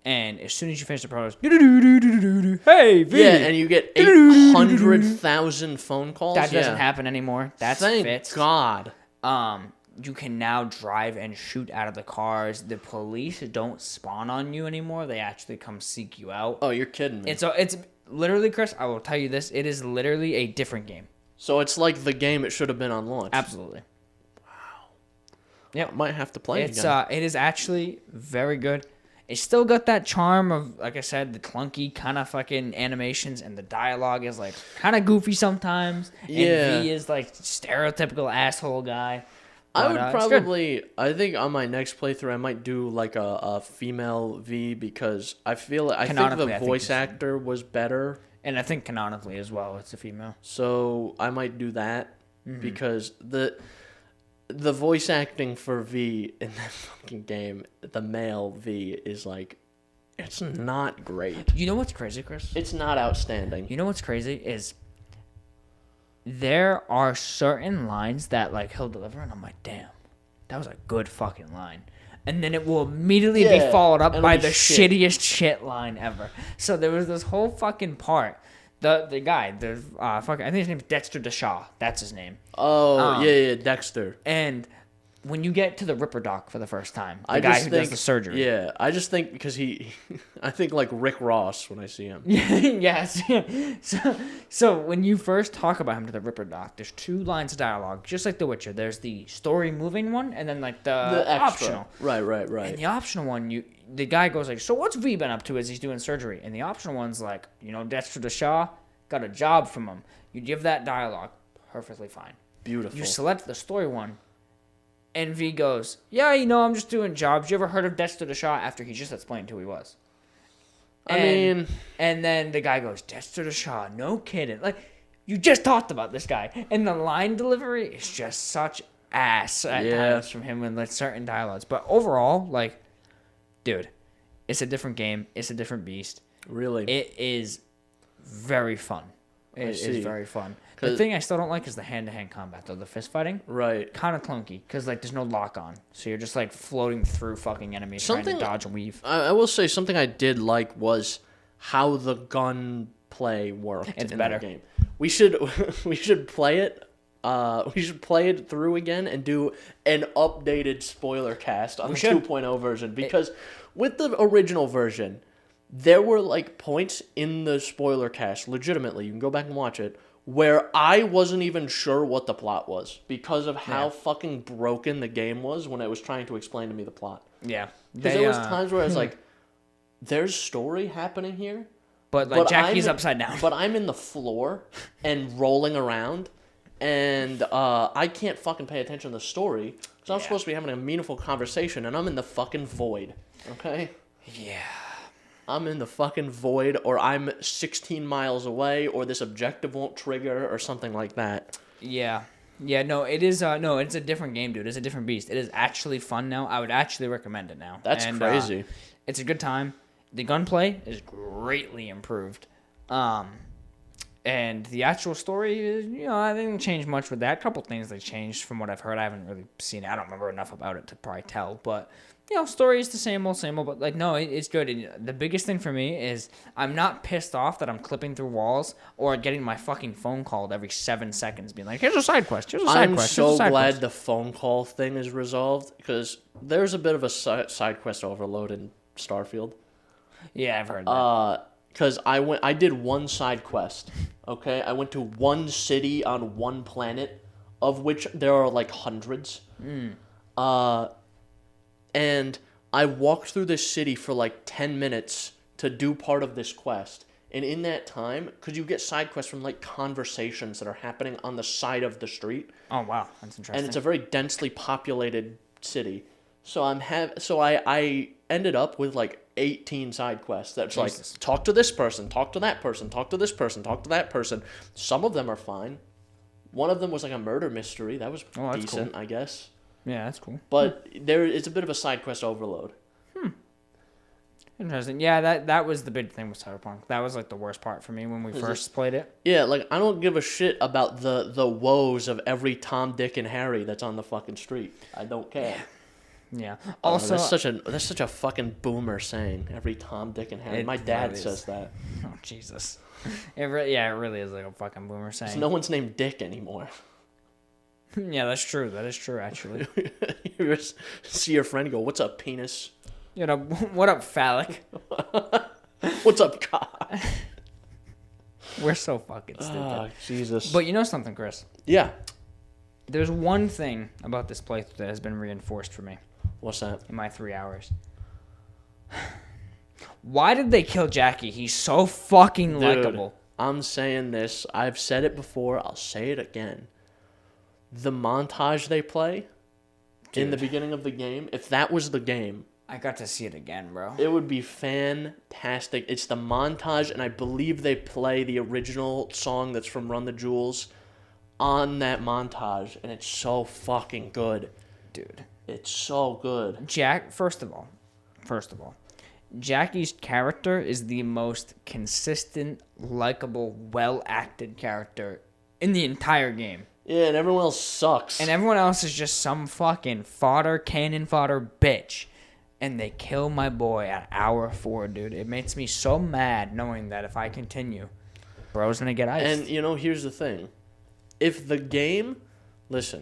Speaker 2: and as soon as you finish the prologue, hey, V.
Speaker 1: Yeah, and you get 800,000 phone calls.
Speaker 2: That doesn't happen anymore. That's
Speaker 1: Thank
Speaker 2: fixed.
Speaker 1: God.
Speaker 2: You can now drive and shoot out of the cars. The police don't spawn on you anymore. They actually come seek you out.
Speaker 1: Oh, you're kidding me.
Speaker 2: It's literally, Chris, I will tell you this, it is literally a different game.
Speaker 1: So it's like the game it should have been on launch.
Speaker 2: Absolutely.
Speaker 1: Wow.
Speaker 2: Yep.
Speaker 1: I might have to play it again.
Speaker 2: It is actually very good. It's still got that charm of, like I said, the clunky kind of fucking animations, and the dialogue is like kind of goofy sometimes.
Speaker 1: Yeah.
Speaker 2: And V is like stereotypical asshole guy.
Speaker 1: I would probably, I think on my next playthrough, I might do like a female V, because I think the voice actor was better.
Speaker 2: And I think canonically as well, it's a female.
Speaker 1: So I might do that, because the voice acting for V in that fucking game, the male V, is like, it's not great.
Speaker 2: You know what's crazy, Chris?
Speaker 1: It's not outstanding.
Speaker 2: You know what's crazy is there are certain lines that like he'll deliver, and I'm like, damn, that was a good fucking line. And then it will immediately be followed up by the shittiest shit line ever. So there was this whole fucking part. The guy, I think his name is Dexter DeShaw. That's his name.
Speaker 1: Oh, yeah, Dexter.
Speaker 2: And when you get to the Ripper Doc for the first time, the guy who does the surgery.
Speaker 1: Yeah, I just think because I think like Rick Ross when I see him.
Speaker 2: Yes. So when you first talk about him to the Ripper Doc, there's 2 lines of dialogue, just like The Witcher. There's the story moving one, and then like the optional.
Speaker 1: Right.
Speaker 2: And the optional one, the guy goes like, so what's V been up to as he's doing surgery? And the optional one's like, Dexter DeShaw got a job from him. You give that dialogue, perfectly fine.
Speaker 1: Beautiful.
Speaker 2: You select the story one, and V goes, yeah, I'm just doing jobs. You ever heard of Dexter DeShaw? After he just explained who he was. And then the guy goes, Dexter DeShaw, no kidding. Like, you just talked about this guy. And the line delivery is just such ass at times from him in like certain dialogues. But overall, like, dude, it's a different game. It's a different beast.
Speaker 1: Really?
Speaker 2: It is very fun. It is very fun. The thing I still don't like is the hand-to-hand combat, though. The fist fighting.
Speaker 1: Right.
Speaker 2: Kind of clunky, because like there's no lock-on. So you're just like floating through fucking enemies trying to dodge and weave.
Speaker 1: I will say something I did like was how the gun play worked in that game. We should play it. We should play it through again and do an updated spoiler cast on the 2.0 version, because with the original version, there were like points in the spoiler cast, legitimately, you can go back and watch it, where I wasn't even sure what the plot was because of how fucking broken the game was when it was trying to explain to me the plot.
Speaker 2: Yeah.
Speaker 1: Because there was times where I was like, there's story happening here.
Speaker 2: But Jackie's upside down.
Speaker 1: But I'm in the floor and rolling around, and I can't fucking pay attention to the story because I'm supposed to be having a meaningful conversation, and I'm in the fucking void. Okay?
Speaker 2: Yeah.
Speaker 1: I'm in the fucking void, or I'm 16 miles away, or this objective won't trigger, or something like that.
Speaker 2: Yeah. Yeah, no, it is, it's a different game, dude. It's a different beast. It is actually fun now. I would actually recommend it now.
Speaker 1: That's crazy.
Speaker 2: It's a good time. The gunplay is greatly improved. And the actual story is, I didn't change much with that. A couple things they changed from what I've heard. I haven't really seen it. I don't remember enough about it to probably tell. But, story is the same old. But, no, it's good. And the biggest thing for me is I'm not pissed off that I'm clipping through walls or getting my fucking phone called every 7 seconds being like, here's a side quest,
Speaker 1: I'm so glad the phone call thing is resolved because there's a bit of a side quest overload in Starfield.
Speaker 2: Yeah, I've heard that.
Speaker 1: Because I did one side quest, okay? I went to one city on one planet, of which there are like hundreds. And I walked through this city for like 10 minutes to do part of this quest. And in that time, because you get side quests from like conversations that are happening on the side of the street.
Speaker 2: Oh, wow. That's interesting.
Speaker 1: And it's a very densely populated city. So I ended up with like 18 side quests that's Jesus. Like talk to this person, talk to that person, talk to this person, talk to that person. Some of them are fine. One of them was like a murder mystery. That was decent, cool. I guess.
Speaker 2: Yeah, that's cool.
Speaker 1: But there is a bit of a side quest overload.
Speaker 2: Interesting. Yeah, that was the big thing with Cyberpunk. That was like the worst part for me when we first played it.
Speaker 1: Yeah, like I don't give a shit about the woes of every Tom, Dick, and Harry that's on the fucking street. I don't care.
Speaker 2: Yeah. Also,
Speaker 1: that's such a fucking boomer saying. Every Tom, Dick, and Harry. My dad says that.
Speaker 2: Oh Jesus. It really is like a fucking boomer saying.
Speaker 1: No one's named Dick anymore.
Speaker 2: Yeah, that's true. That is true, actually.
Speaker 1: You just see your friend go, "What's up, penis?"
Speaker 2: What up, phallic?
Speaker 1: What's up, cock?
Speaker 2: We're so fucking stupid.
Speaker 1: Oh, Jesus.
Speaker 2: But you know something, Chris?
Speaker 1: Yeah.
Speaker 2: There's one thing about this playthrough that has been reinforced for me.
Speaker 1: What's that?
Speaker 2: In my 3 hours. Why did they kill Jackie? He's so fucking likable.
Speaker 1: I'm saying this. I've said it before. I'll say it again. The montage they play in the beginning of the game, if that was the game...
Speaker 2: I got to see it again, bro.
Speaker 1: It would be fantastic. It's the montage, and I believe they play the original song that's from Run the Jewels on that montage, and it's so fucking good.
Speaker 2: Dude.
Speaker 1: It's so good.
Speaker 2: First of all, Jackie's character is the most consistent, likable, well-acted character in the entire game.
Speaker 1: Yeah, and everyone else sucks.
Speaker 2: And everyone else is just some fucking cannon fodder bitch. And they kill my boy at hour 4, dude. It makes me so mad knowing that if I continue, bro's gonna get iced.
Speaker 1: And, here's the thing. If the game was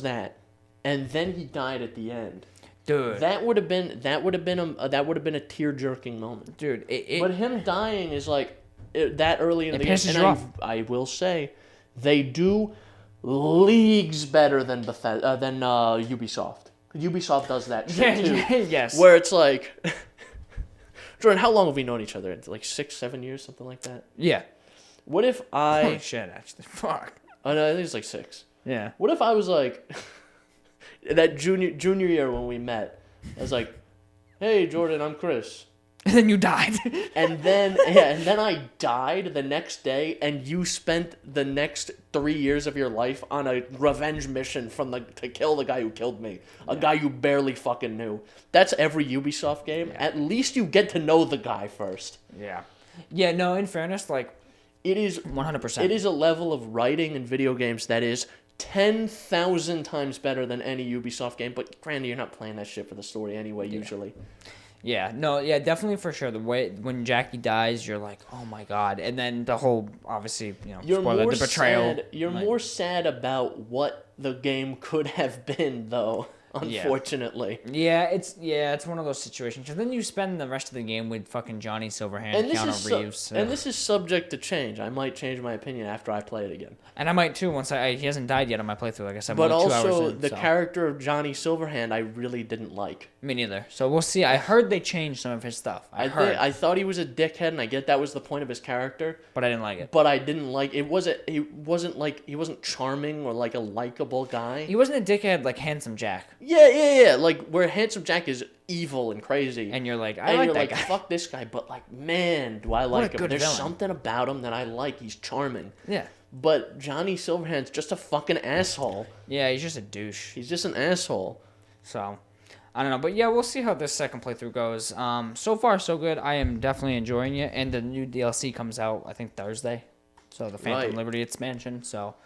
Speaker 1: that, and then he died at the end, dude, that would have been a tear-jerking moment,
Speaker 2: dude.
Speaker 1: But him dying is like that early in the game, and I will say, they do leagues better than Ubisoft. Ubisoft does that shit too.
Speaker 2: Yes.
Speaker 1: Where it's like, Jordan, how long have we known each other? Like 6-7 years, something like that.
Speaker 2: Yeah.
Speaker 1: What if
Speaker 2: Holy shit, actually, fuck.
Speaker 1: Oh no, I think it's like 6.
Speaker 2: Yeah.
Speaker 1: What if I was like, that junior year when we met, I was like, "Hey Jordan, I'm Chris."
Speaker 2: And then you died.
Speaker 1: and then I died the next day, and you spent the next 3 years of your life on a revenge mission to kill the guy who killed me. A guy you barely fucking knew. That's every Ubisoft game. Yeah. At least you get to know the guy first.
Speaker 2: Yeah. Yeah, no, in fairness, like,
Speaker 1: it is
Speaker 2: 100%.
Speaker 1: It is a level of writing in video games that is 10,000 times better than any Ubisoft game, but granted, you're not playing that shit for the story anyway, usually.
Speaker 2: Yeah, no, yeah, definitely for sure. The way when Jackie dies, you're like, oh my god, and then the whole, obviously, spoiler, the betrayal.
Speaker 1: You're more sad about what the game could have been, though. Unfortunately.
Speaker 2: Yeah, it's one of those situations. And then you spend the rest of the game with fucking Johnny Silverhand and Keanu Reeves.
Speaker 1: And this is subject to change. I might change my opinion after I play it again.
Speaker 2: And I might too once he hasn't died yet on my playthrough. Like I said,
Speaker 1: but
Speaker 2: only 2
Speaker 1: also
Speaker 2: hours in,
Speaker 1: the character of Johnny Silverhand, I really didn't like.
Speaker 2: Me neither. So we'll see. I heard they changed some of his stuff.
Speaker 1: I thought he was a dickhead, and I get that was the point of his character.
Speaker 2: But I didn't like it.
Speaker 1: But I didn't like it. He wasn't charming or like a likable guy.
Speaker 2: He wasn't a dickhead like Handsome Jack.
Speaker 1: Yeah. Like where Handsome Jack is evil and crazy,
Speaker 2: and you're like, I like that guy.
Speaker 1: Fuck this guy, but like, man, do I like him? There's something about him that I like. He's charming.
Speaker 2: Yeah.
Speaker 1: But Johnny Silverhand's just a fucking asshole.
Speaker 2: Yeah, he's just a douche.
Speaker 1: He's just an asshole.
Speaker 2: So, I don't know. But yeah, we'll see how this second playthrough goes. So far, so good. I am definitely enjoying it. And the new DLC comes out, I think, Thursday. So the Phantom Liberty expansion. So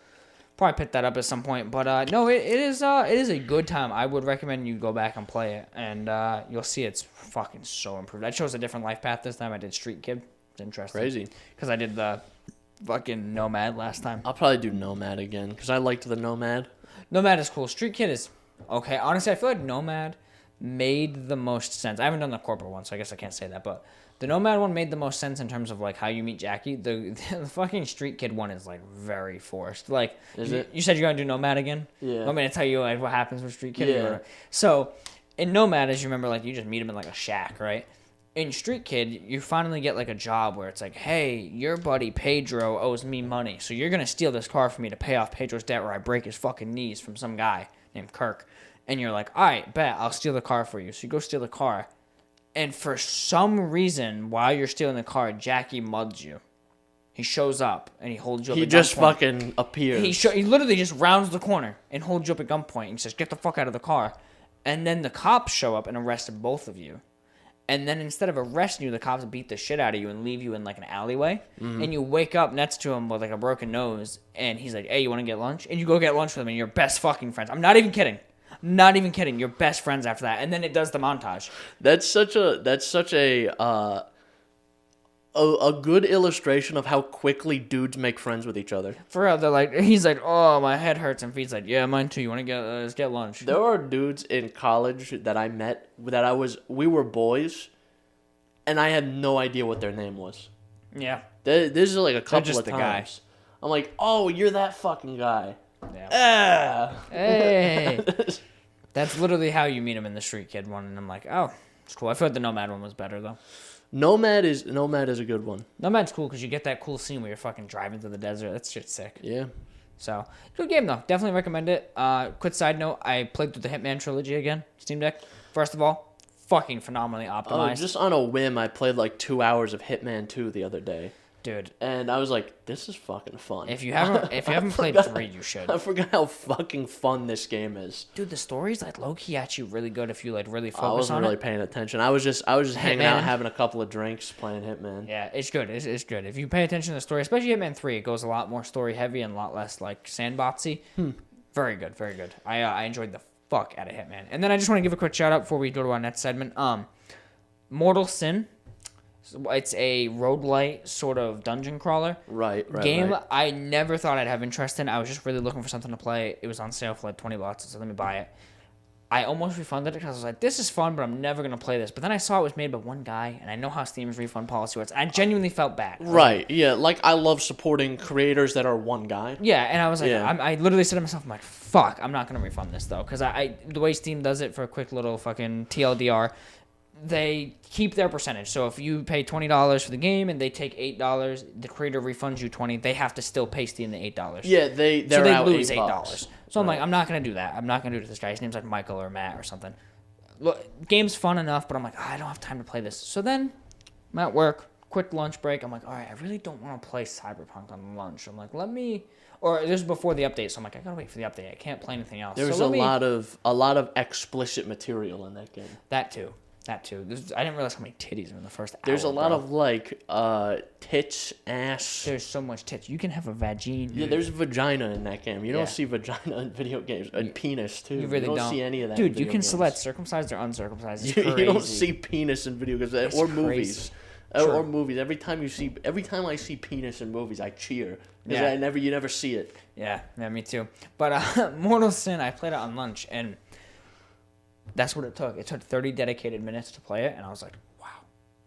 Speaker 2: probably pick that up at some point. But no, it is a good time. I would recommend you go back and play it, and you'll see it's fucking so improved. I chose a different life path this time. I did Street Kid. It's interesting.
Speaker 1: Crazy.
Speaker 2: Because I did the fucking Nomad last time.
Speaker 1: I'll probably do Nomad again because I liked the Nomad.
Speaker 2: Nomad is cool. Street Kid is okay. Honestly, I feel like Nomad made the most sense. I haven't done the corporate one, so I guess I can't say that. But the Nomad one made the most sense in terms of like how you meet Jackie. The fucking Street Kid one is like very forced. Like,
Speaker 1: is it?
Speaker 2: You said you're gonna do Nomad again?
Speaker 1: Yeah.
Speaker 2: Want me to tell you like what happens with Street Kid?
Speaker 1: Yeah.
Speaker 2: So in Nomad, as you remember, like you just meet him in like a shack, right? In Street Kid, you finally get like a job where it's like, hey, your buddy Pedro owes me money, so you're gonna steal this car for me to pay off Pedro's debt, or I break his fucking knees from some guy named Kirk. And you're like, all right, bet, I'll steal the car for you. So you go steal the car, and for some reason, while you're stealing the car, Jackie mugs you. He shows up and he holds you up. He
Speaker 1: just fucking appears.
Speaker 2: He literally just rounds the corner and holds you up at gunpoint and says, "Get the fuck out of the car." And then the cops show up and arrest both of you. And then instead of arresting you, the cops beat the shit out of you and leave you in like an alleyway. Mm-hmm. And you wake up next to him with like a broken nose. And he's like, hey, you want to get lunch? And you go get lunch with him and you're best fucking friends. I'm not even kidding. Not even kidding. You're best friends after that. And then it does the montage.
Speaker 1: That's such a good illustration of how quickly dudes make friends with each other.
Speaker 2: For real, they're like, he's like, oh, my head hurts, and Feed's like, yeah, mine too. You want to get let's get lunch?
Speaker 1: There are dudes in college that I met we were boys, and I had no idea what their name was.
Speaker 2: Yeah,
Speaker 1: this is like a couple of times.
Speaker 2: Guy.
Speaker 1: I'm like, oh, you're that fucking guy.
Speaker 2: Yeah. Hey. That's literally how you meet him in the Street Kid one, and I'm like, oh, it's cool. I feel like the Nomad one was better though. Nomad is
Speaker 1: a good one.
Speaker 2: Nomad's cool because you get that cool scene where you're fucking driving through the desert. That shit's sick.
Speaker 1: Yeah.
Speaker 2: So, good game though. Definitely recommend it. Quick side note, I played through the Hitman trilogy again, Steam Deck. First of all, fucking phenomenally optimized.
Speaker 1: Oh, just on a whim, I played like 2 hours of Hitman 2 the other day.
Speaker 2: Dude.
Speaker 1: And I was like, this is fucking fun.
Speaker 2: If you haven't played 3, you should.
Speaker 1: I forgot how fucking fun this game is.
Speaker 2: Dude, the story's like low-key actually really good if you like really focus on it.
Speaker 1: I wasn't really paying attention. I was just hanging out, having a couple of drinks, playing Hitman.
Speaker 2: Yeah, it's good. It's good. If you pay attention to the story, especially Hitman 3, it goes a lot more story heavy and a lot less like sandboxy. Very good, very good. I enjoyed the fuck out of Hitman. And then I just want to give a quick shout out before we go to our next segment. Mortal Sin. It's a roguelite sort of dungeon crawler game.
Speaker 1: Right.
Speaker 2: I never thought I'd have interest in. I was just really looking for something to play. It was on sale for like $20, so let me buy it. I almost refunded it because I was like, this is fun, but I'm never going to play this. But then I saw it was made by one guy, and I know how Steam's refund policy works. I genuinely felt bad.
Speaker 1: Right, yeah. Like, I love supporting creators that are one guy.
Speaker 2: Yeah, and I was like, I literally said to myself, I'm like, fuck, I'm not going to refund this, though. Because the way Steam does it for a quick little fucking TLDR, they keep their percentage. So if you pay $20 for the game and they take $8, the creator refunds you $20. They have to still pay Steam the $8.
Speaker 1: Yeah, they
Speaker 2: lose $8. So I'm like, I'm not gonna do that. I'm not gonna do it to this guy. His name's like Michael or Matt or something. Look, game's fun enough, but I'm like, I don't have time to play this. So then I'm at work, quick lunch break. I'm like, all right, I really don't want to play Cyberpunk on lunch. I'm like, or this is before the update, so I'm like, I gotta wait for the update. I can't play anything else.
Speaker 1: There's a lot of explicit material in that game.
Speaker 2: That too. I didn't realize how many titties are in the first hour.
Speaker 1: There's a lot of like tits, ass.
Speaker 2: There's so much tits. You can have a vagina.
Speaker 1: Yeah, there's vagina in that game. You don't see vagina in video games. And penis too.
Speaker 2: You really don't
Speaker 1: see any of that.
Speaker 2: Dude, you can select circumcised or uncircumcised. It's crazy.
Speaker 1: You don't see penis in video games or movies.
Speaker 2: Sure.
Speaker 1: Or movies. Every time I see penis in movies, I cheer.
Speaker 2: Yeah.
Speaker 1: You never see it.
Speaker 2: Yeah, me too. But Mortal Sin, I played it on lunch, and that's what it took. It took 30 dedicated minutes to play it, and I was like, wow,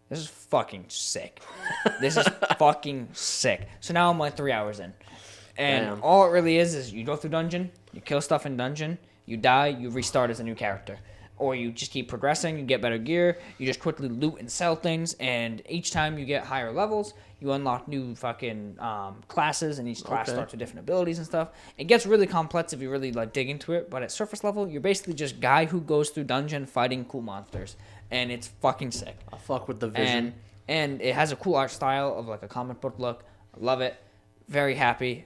Speaker 2: this is fucking sick. So now I'm like 3 hours in. And all it really is you go through dungeon, you kill stuff in dungeon, you die, you restart as a new character. Or you just keep progressing, you get better gear, you just quickly loot and sell things, and each time you get higher levels, you unlock new fucking classes, and each class starts with different abilities and stuff. It gets really complex if you really like dig into it, but at surface level, you're basically just guy who goes through dungeon fighting cool monsters, and it's fucking sick.
Speaker 1: I fuck with the vision.
Speaker 2: And it has a cool art style of like a comic book look. I love it. Very happy.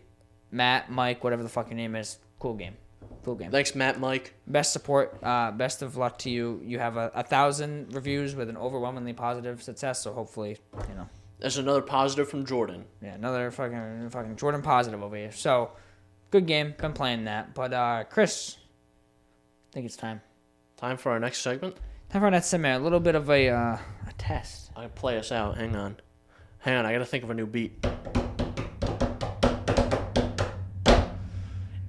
Speaker 2: Matt, Mike, whatever the fuck your name is, cool game.
Speaker 1: Thanks, Matt, Mike.
Speaker 2: Best support. Best of luck to you. You have 1,000 reviews with an overwhelmingly positive success, so hopefully,
Speaker 1: That's another positive from Jordan.
Speaker 2: Yeah, another fucking Jordan positive over here. So, good game. Been playing that. But, Chris, I think it's time.
Speaker 1: Time for our next segment?
Speaker 2: Time for our next segment. A little bit of a test.
Speaker 1: I play us out. Hang on. I gotta think of a new beat.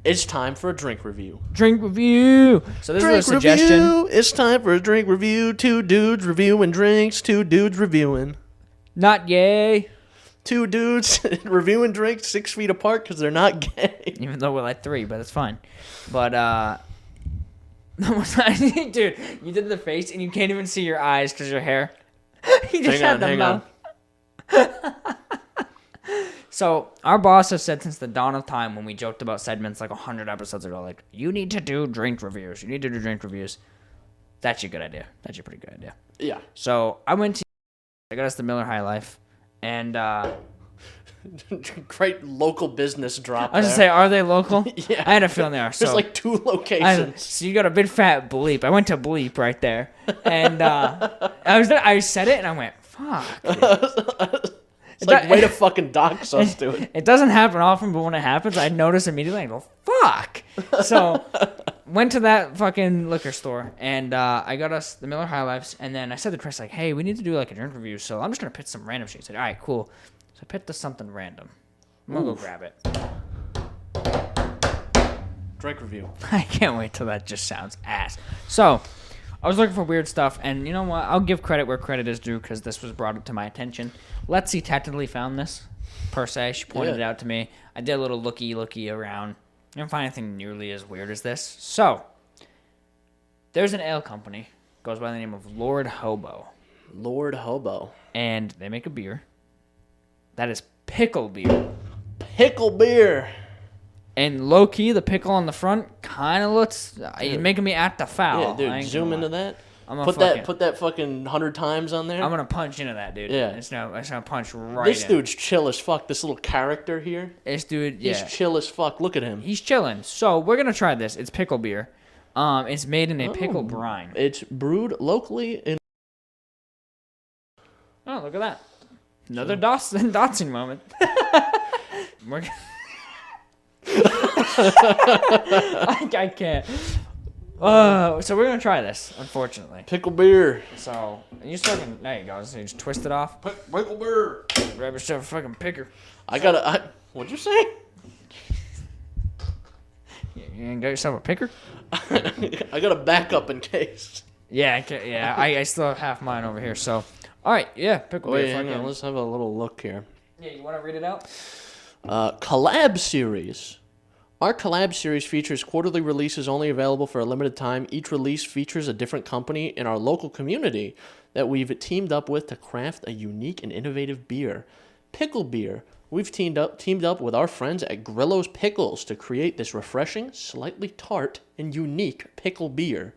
Speaker 1: It's time for a drink review.
Speaker 2: Drink review. So this is a suggestion.
Speaker 1: Review. It's time for a drink review. 2 dudes reviewing drinks. 2 dudes reviewing.
Speaker 2: Not yay.
Speaker 1: 2 dudes reviewing drinks 6 feet apart because they're not gay.
Speaker 2: Even though we're like 3, but it's fine. But, dude, you did the face and you can't even see your eyes because your hair. You just had the mouth. So, our boss has said since the dawn of time when we joked about segments like 100 episodes ago, like, you need to do drink reviews. You need to do drink reviews. That's your good idea. That's your pretty good idea.
Speaker 1: Yeah.
Speaker 2: So, I got us the Miller Highlife, and,
Speaker 1: great local business drop
Speaker 2: I was going to say, are they local?
Speaker 1: Yeah.
Speaker 2: I had a feeling they are.
Speaker 1: There's like 2 locations.
Speaker 2: So you got a big fat bleep. I went to bleep right there. And I said it, and I went, fuck.
Speaker 1: It's like, way to fucking dox us, dude.
Speaker 2: It doesn't happen often, but when it happens, I notice immediately. I go, fuck. So, went to that fucking liquor store, and I got us the Miller High Lifes, and then I said to Chris, like, hey, we need to do, like, a drink review, so I'm just going to pitch some random shit. He said, all right, cool. So I picked us something random. I'm going to go grab it.
Speaker 1: Drink review.
Speaker 2: I can't wait till that just sounds ass. So, I was looking for weird stuff, and you know what? I'll give credit where credit is due because this was brought up to my attention. Letsy technically found this, per se. She pointed it out to me. I did a little looky around. I didn't find anything nearly as weird as this. So, there's an ale company. Goes by the name of Lord Hobo.
Speaker 1: Lord Hobo.
Speaker 2: And they make a beer. That is pickle beer.
Speaker 1: Pickle beer.
Speaker 2: And low-key, the pickle on the front kind of looks... You're making me act a foul.
Speaker 1: Yeah, dude, zoom into that.
Speaker 2: Put
Speaker 1: that fucking 100 times on there.
Speaker 2: I'm going to punch into that, dude.
Speaker 1: Yeah.
Speaker 2: It's going to punch right
Speaker 1: This dude's chill as fuck. This little character here.
Speaker 2: This dude, yeah.
Speaker 1: He's chill as fuck. Look at him.
Speaker 2: He's chilling. So, we're going to try this. It's pickle beer. It's made in a pickle brine.
Speaker 1: It's brewed locally in...
Speaker 2: Oh, look at that. Another Dotson moment. I can't. So we're going to try this, unfortunately.
Speaker 1: Pickle beer.
Speaker 2: So, you just fucking... There you go. So you just twist it off.
Speaker 1: Pickle beer.
Speaker 2: Grab yourself a fucking picker.
Speaker 1: What'd you say?
Speaker 2: You ain't got yourself a picker?
Speaker 1: I got a backup in case.
Speaker 2: Yeah, I still have half mine over here, so... Alright, yeah, pickle beer.
Speaker 1: Hang on, let's have a little look here.
Speaker 2: Yeah, you want to read it out?
Speaker 1: Collab series. Our collab series features quarterly releases only available for a limited time. Each release features a different company in our local community that we've teamed up with to craft a unique and innovative beer. Pickle beer. We've teamed up with our friends at Grillo's Pickles to create this refreshing, slightly tart, and unique pickle beer.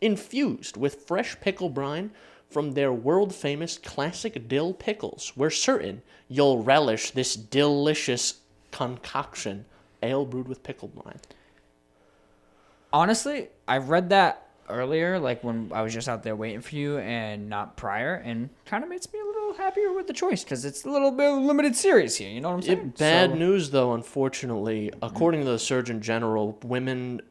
Speaker 1: Infused with fresh pickle brine from their world-famous classic dill pickles. We're certain you'll relish this delicious concoction, ale brewed with pickle brine.
Speaker 2: Honestly, I read that earlier, like when I was just out there waiting for you and not prior, and kind of makes me a little happier with the choice because it's a little bit of a limited series here, you know what I'm saying?
Speaker 1: Bad news, though, unfortunately. According to the Surgeon General, women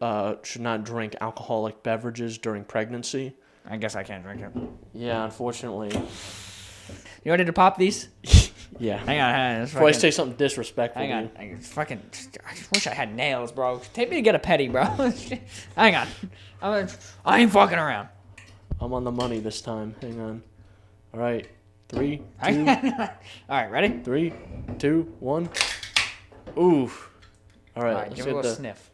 Speaker 1: should not drink alcoholic beverages during pregnancy.
Speaker 2: I guess I can't drink it.
Speaker 1: Yeah, unfortunately.
Speaker 2: You ready to pop these?
Speaker 1: Yeah.
Speaker 2: Hang on.
Speaker 1: Before I say something disrespectful.
Speaker 2: Hang on. I wish I had nails, bro. Take me to get a petty, bro. Hang on. I ain't fucking around.
Speaker 1: I'm on the money this time. Hang on. All right. 3, 2.
Speaker 2: All right, ready?
Speaker 1: 3, 2, 1. Ooh. All right.
Speaker 2: Give it a little sniff.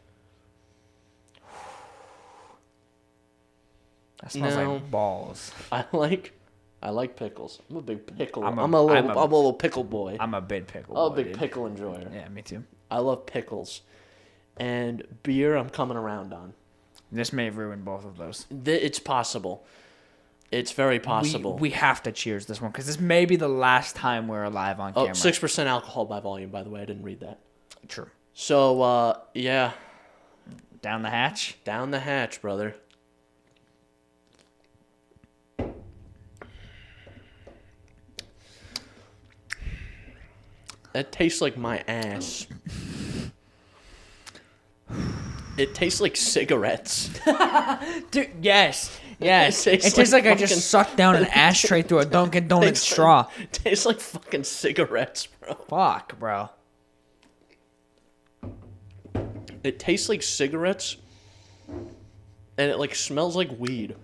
Speaker 2: That smells like balls.
Speaker 1: I like pickles. I'm a big pickle. I'm a little pickle boy.
Speaker 2: I'm a big pickle.
Speaker 1: I'm a big pickle enjoyer.
Speaker 2: Yeah, me too.
Speaker 1: I love pickles, and beer. I'm coming around on.
Speaker 2: This may ruin both of those.
Speaker 1: It's possible. It's very possible.
Speaker 2: We have to cheers this one because this may be the last time we're alive on camera.
Speaker 1: 6% alcohol by volume. By the way, I didn't read that.
Speaker 2: True.
Speaker 1: So yeah.
Speaker 2: Down the hatch.
Speaker 1: Down the hatch, brother. That tastes like my ass. It tastes like cigarettes.
Speaker 2: Dude, yes. Yes.
Speaker 1: It tastes
Speaker 2: like I
Speaker 1: fucking-
Speaker 2: just sucked down an ashtray through a Dunkin' Donuts straw.
Speaker 1: It tastes like fucking cigarettes, bro.
Speaker 2: Fuck, bro.
Speaker 1: It tastes like cigarettes, and it like smells like weed.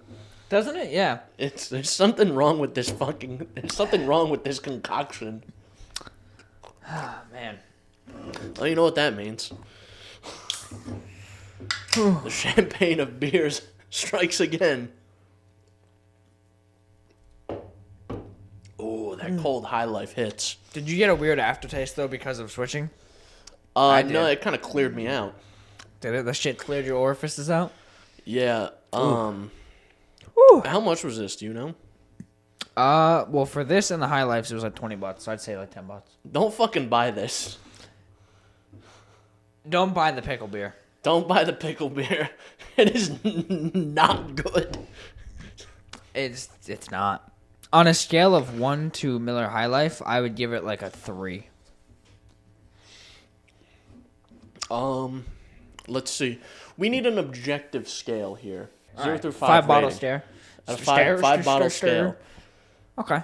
Speaker 2: Doesn't it? Yeah.
Speaker 1: There's something wrong with this fucking. There's something wrong with this concoction.
Speaker 2: Oh, man.
Speaker 1: Well, you know what that means. The champagne of beers strikes again. Oh, that cold Highlife hits.
Speaker 2: Did you get a weird aftertaste, though, because of switching? I did.
Speaker 1: No, it kind of cleared me out.
Speaker 2: Did it? The shit cleared your orifices out?
Speaker 1: Yeah.
Speaker 2: Whew.
Speaker 1: How much was this? Do you know?
Speaker 2: Well, for this and the Highlifes, it was like $20, so I'd say like $10.
Speaker 1: Don't fucking buy this.
Speaker 2: Don't buy the pickle beer.
Speaker 1: Don't buy the pickle beer. It is not good.
Speaker 2: It's not. On a scale of 1 to Miller High Life, I would give it like a 3.
Speaker 1: Let's see. We need an objective scale here. 0 through 5
Speaker 2: 5 bottle
Speaker 1: rating.
Speaker 2: stare.
Speaker 1: A five bottle scale.
Speaker 2: Okay.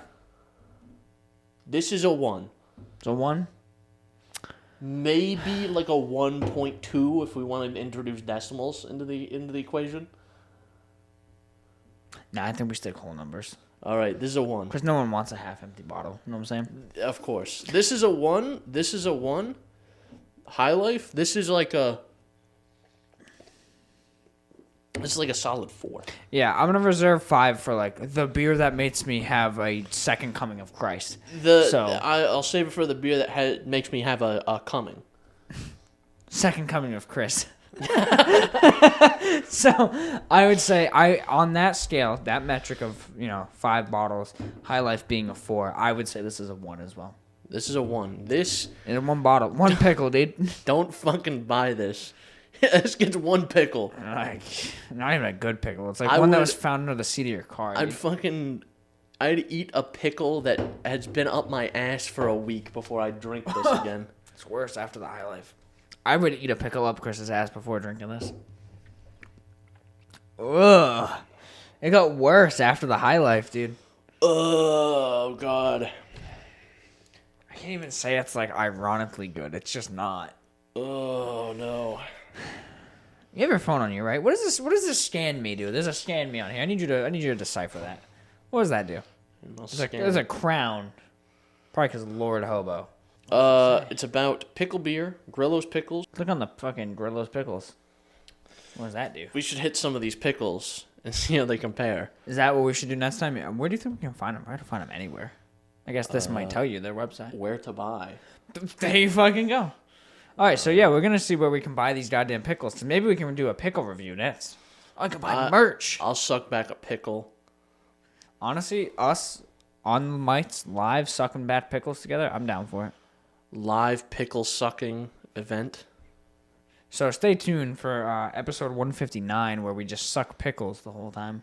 Speaker 1: This is a 1.
Speaker 2: So 1.
Speaker 1: Maybe like a 1.2 if we wanted to introduce decimals into the equation.
Speaker 2: Nah, I think we stick whole numbers.
Speaker 1: All right, this is a 1.
Speaker 2: Because no one wants a half-empty bottle. You know what I'm saying?
Speaker 1: Of course. This is a 1. This is a 1. Highlife. This is like a solid 4.
Speaker 2: Yeah, I'm gonna reserve 5 for like the beer that makes me have a second coming of Christ.
Speaker 1: I'll save it for the beer that makes me have a coming.
Speaker 2: Second coming of Chris. So I would say on that scale, that metric of 5 bottles, High Life being a 4, I would say this is a 1 as well.
Speaker 1: This is a 1. This
Speaker 2: in 1 bottle, 1 pickle, dude.
Speaker 1: Don't fucking buy this. This gets 1 pickle.
Speaker 2: Like, not even a good pickle. It's like one that was found under the seat of your car.
Speaker 1: I'd eat a pickle that has been up my ass for a week before I drink this again.
Speaker 2: It's worse after the High Life. I would eat a pickle up Chris's ass before drinking this. Ugh. It got worse after the High Life, dude.
Speaker 1: Oh, God.
Speaker 2: I can't even say it's like ironically good. It's just not.
Speaker 1: Oh, no.
Speaker 2: You have your phone on you, right? What does this scan me do? There's a scan me on here. I need you to decipher that. What does that do? There's a crown. Probably because Lord Hobo.
Speaker 1: It's about pickle beer, Grillo's pickles.
Speaker 2: Click on the fucking Grillo's pickles. What does that do?
Speaker 1: We should hit some of these pickles and see how they compare.
Speaker 2: Is that what we should do next time? Where do you think we can find them? I have to find them anywhere. I guess this might tell you their website.
Speaker 1: Where to buy.
Speaker 2: There you fucking go. All right, so yeah, we're going to see where we can buy these goddamn pickles. So maybe we can do a pickle review next. I can buy merch.
Speaker 1: I'll suck back a pickle.
Speaker 2: Honestly, us on the mics live sucking back pickles together, I'm down for it.
Speaker 1: Live pickle sucking event.
Speaker 2: So stay tuned for episode 159 where we just suck pickles the whole time.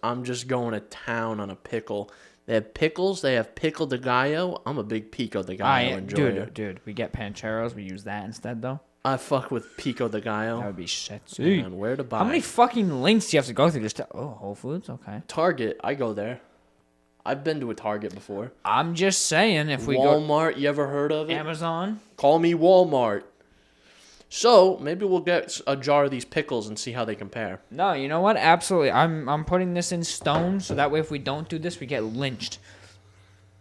Speaker 1: I'm just going to town on a pickle. They have pickles. They have pickle de gallo. I'm a big pico de gallo enjoyer.
Speaker 2: Dude, we get pancheros. We use that instead, though.
Speaker 1: I fuck with pico de gallo.
Speaker 2: That would be sexy.
Speaker 1: Man, where to buy?
Speaker 2: How many fucking links do you have to go through just to... Oh, Whole Foods? Okay.
Speaker 1: Target. I go there. I've been to a Target before.
Speaker 2: I'm just saying, if we
Speaker 1: Walmart, you ever heard of it?
Speaker 2: Amazon?
Speaker 1: Call me Walmart. So, maybe we'll get a jar of these pickles and see how they compare.
Speaker 2: No, you know what? Absolutely. I'm putting this in stone, so that way if we don't do this, we get lynched.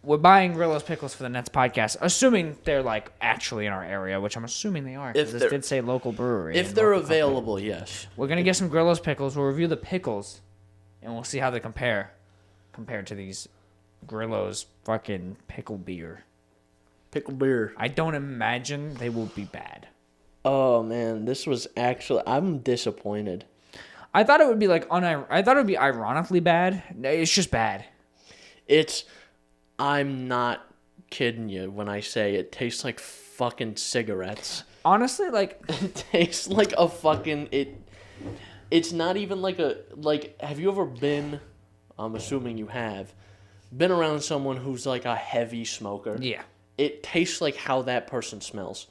Speaker 2: We're buying Grillo's pickles for the next podcast, assuming they're, like, actually in our area, which I'm assuming they are, because this did say local brewery.
Speaker 1: If they're available, yes.
Speaker 2: We're going to get some Grillo's pickles. We'll review the pickles, and we'll see how they compare compared to these Grillo's fucking pickle beer.
Speaker 1: Pickle beer.
Speaker 2: I don't imagine they will be bad.
Speaker 1: Oh, man. This was actually... I'm disappointed.
Speaker 2: I thought it would be, like, I thought it would be ironically bad. It's just bad.
Speaker 1: I'm not kidding you when I say it tastes like fucking cigarettes.
Speaker 2: Honestly, like...
Speaker 1: It tastes like a fucking... It's not even like a... Like, have you ever been... I'm assuming you have. Been around someone who's like a heavy smoker?
Speaker 2: Yeah.
Speaker 1: it tastes like how that person smells.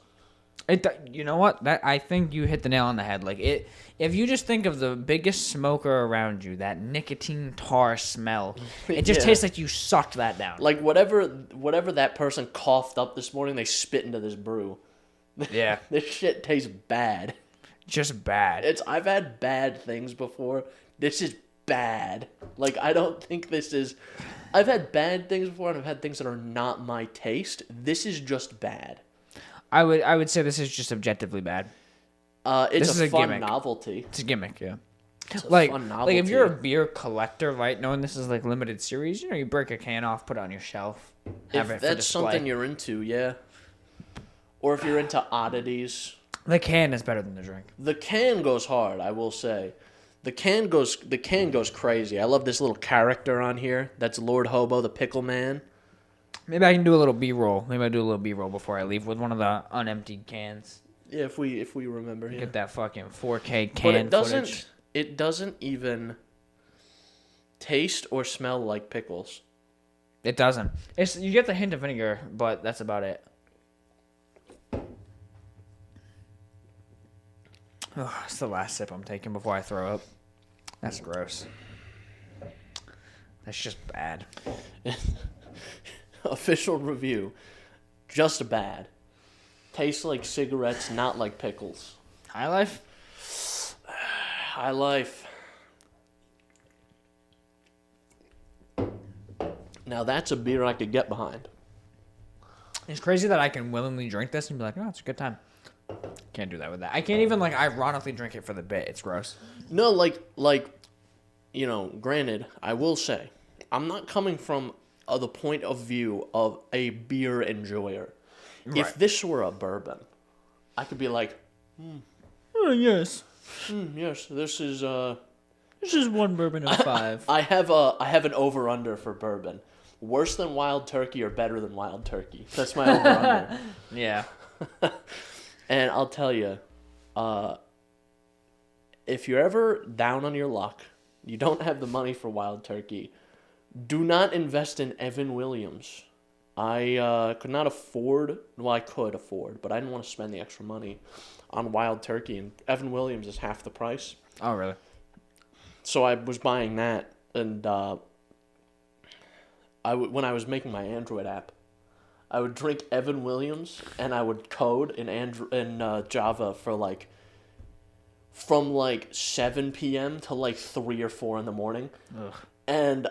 Speaker 2: You know what? I think you hit the nail on the head. Like if you just think of the biggest smoker around you, that nicotine tar smell, it just tastes like you sucked that down.
Speaker 1: Like whatever that person coughed up this morning, they spit into this brew.
Speaker 2: Yeah.
Speaker 1: This shit tastes bad.
Speaker 2: Just bad.
Speaker 1: I've had bad things before. This is bad. Like, I don't think this is... I've had bad things before, and I've had things that are not my taste. This is just bad.
Speaker 2: I would say this is just objectively bad.
Speaker 1: It's a fun
Speaker 2: gimmick.
Speaker 1: Novelty.
Speaker 2: It's a gimmick, yeah.
Speaker 1: It's a
Speaker 2: like,
Speaker 1: fun novelty.
Speaker 2: like if you're a beer collector, right, knowing this is like limited series, you break a can off, put it on your shelf, have
Speaker 1: if
Speaker 2: it for
Speaker 1: that's
Speaker 2: display.
Speaker 1: something you're into, yeah. Or if you're into oddities.
Speaker 2: The can is better than the drink.
Speaker 1: The can goes hard, I will say. The can goes crazy. I love this little character on here. That's Lord Hobo, the Pickle Man.
Speaker 2: Maybe I can do a little B-roll. Maybe I do a little B-roll before I leave with one of the unemptied cans.
Speaker 1: Yeah, if we remember. Yeah.
Speaker 2: Get that fucking 4K can footage.
Speaker 1: It doesn't even taste or smell like pickles.
Speaker 2: It doesn't. You get the hint of vinegar, but that's about it. Oh, it's the last sip I'm taking before I throw up. That's gross. That's just bad.
Speaker 1: Official review. Just bad. Tastes like cigarettes, not like pickles.
Speaker 2: Highlife?
Speaker 1: Highlife. Now that's a beer I could get behind.
Speaker 2: It's crazy that I can willingly drink this and be like, oh, it's a good time. Can't do that with that. I can't even, ironically drink it for the bit. It's gross.
Speaker 1: No, granted, I will say, I'm not coming from the point of view of a beer enjoyer. Right. If this were a bourbon, I could be like,
Speaker 2: oh, yes.
Speaker 1: Yes, this is
Speaker 2: one bourbon of 5.
Speaker 1: I have an over-under for bourbon. Worse than Wild Turkey or better than Wild Turkey? That's my over-under.
Speaker 2: Yeah.
Speaker 1: And I'll tell you, if you're ever down on your luck, you don't have the money for Wild Turkey, do not invest in Evan Williams. I could not afford, well, I could afford, but I didn't want to spend the extra money on Wild Turkey, and Evan Williams is half the price.
Speaker 2: Oh, really?
Speaker 1: So I was buying that, and when I was making my Android app, I would drink Evan Williams, and I would code in Java for from 7 p.m. to 3 or 4 in the morning.
Speaker 2: Ugh.
Speaker 1: And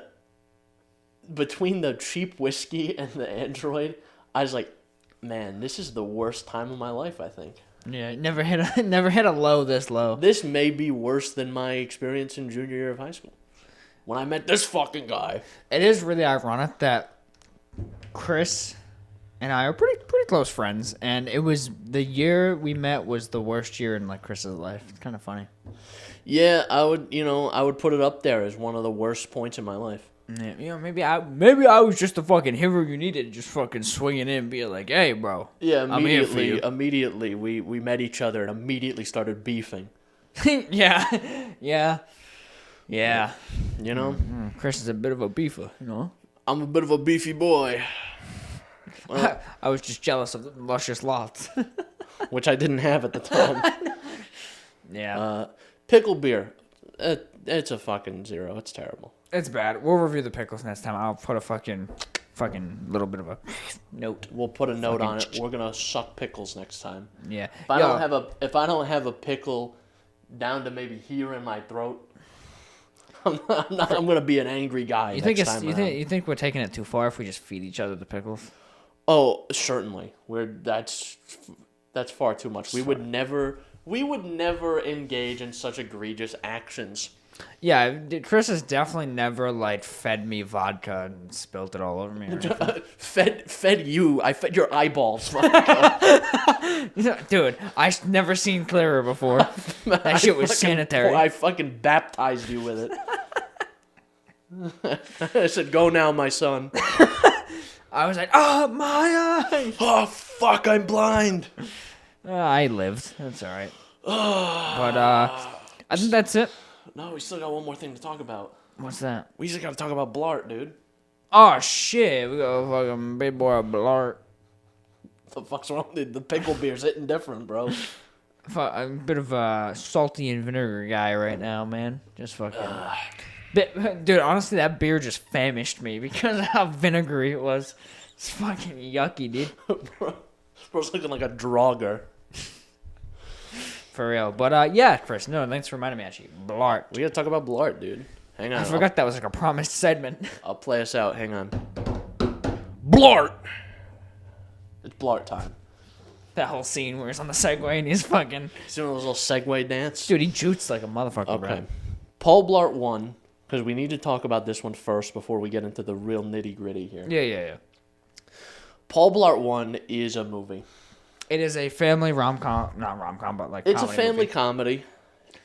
Speaker 1: between the cheap whiskey and the Android, I was like, man, this is the worst time of my life, I think.
Speaker 2: Yeah, never hit a low this low.
Speaker 1: This may be worse than my experience in junior year of high school, when I met this fucking guy.
Speaker 2: It is really ironic that Chris and I are pretty close friends, and it was the year we met was the worst year in Chris's life. It's kind of funny.
Speaker 1: Yeah, I would put it up there as one of the worst points in my life.
Speaker 2: Yeah, maybe I was just the fucking hero you needed, just fucking swinging in and being like, hey, bro.
Speaker 1: Yeah,
Speaker 2: immediately
Speaker 1: we met each other and immediately started beefing.
Speaker 2: Yeah.
Speaker 1: You know?
Speaker 2: Chris is a bit of a beefer, you know?
Speaker 1: I'm a bit of a beefy boy.
Speaker 2: Well, I was just jealous of the luscious lots.
Speaker 1: Which I didn't have at the time.
Speaker 2: Yeah.
Speaker 1: Pickle beer. It's a fucking 0. It's terrible.
Speaker 2: It's bad. We'll review the pickles next time. I'll put a fucking little bit of a note.
Speaker 1: We'll put a note on it. We're gonna suck pickles next time.
Speaker 2: Yeah.
Speaker 1: If I don't have a pickle down to maybe here in my throat, I'm gonna be an angry guy. You
Speaker 2: think we're taking it too far if we just feed each other the pickles?
Speaker 1: Oh, certainly. That's far too much. We would never engage in such egregious actions.
Speaker 2: Yeah, Chris has definitely never fed me vodka and spilt it all over me.
Speaker 1: Fed you. I fed your eyeballs.
Speaker 2: Dude, I've never seen clearer before. That shit was sanitary.
Speaker 1: I fucking baptized you with it. I said, "Go now, my son."
Speaker 2: I was like, "Oh, my eyes!
Speaker 1: Oh, fuck, I'm blind."
Speaker 2: I lived. That's all right. But I think that's it.
Speaker 1: No, we still got one more thing to talk about.
Speaker 2: What's that?
Speaker 1: We just got to talk about Blart, dude.
Speaker 2: Oh, shit. We got a fucking big boy Blart.
Speaker 1: The fuck's wrong? The pickle beer's hitting different, bro.
Speaker 2: I'm a bit of a salty and vinegar guy right now, man. Just fucking. Dude, honestly, that beer just famished me because of how vinegary it was. It's fucking yucky, dude.
Speaker 1: Bro's looking like a drogger.
Speaker 2: For real. But, yeah, Chris, no, thanks for reminding me, actually. Blart.
Speaker 1: We gotta talk about Blart, dude. Hang on.
Speaker 2: I forgot that was like a promised segment.
Speaker 1: I'll play us out. Hang on. Blart! It's Blart time.
Speaker 2: That whole scene where he's on the Segway and he's fucking...
Speaker 1: He's doing a little Segway dance.
Speaker 2: Dude, he jutes like a motherfucker,
Speaker 1: Okay.
Speaker 2: bro.
Speaker 1: Paul Blart 1, because we need to talk about this one first before we get into the real nitty-gritty here.
Speaker 2: Yeah.
Speaker 1: Paul Blart 1 is a movie.
Speaker 2: It is a family rom-com... Not rom-com, but like
Speaker 1: It's a
Speaker 2: comedy
Speaker 1: family
Speaker 2: movie.
Speaker 1: comedy,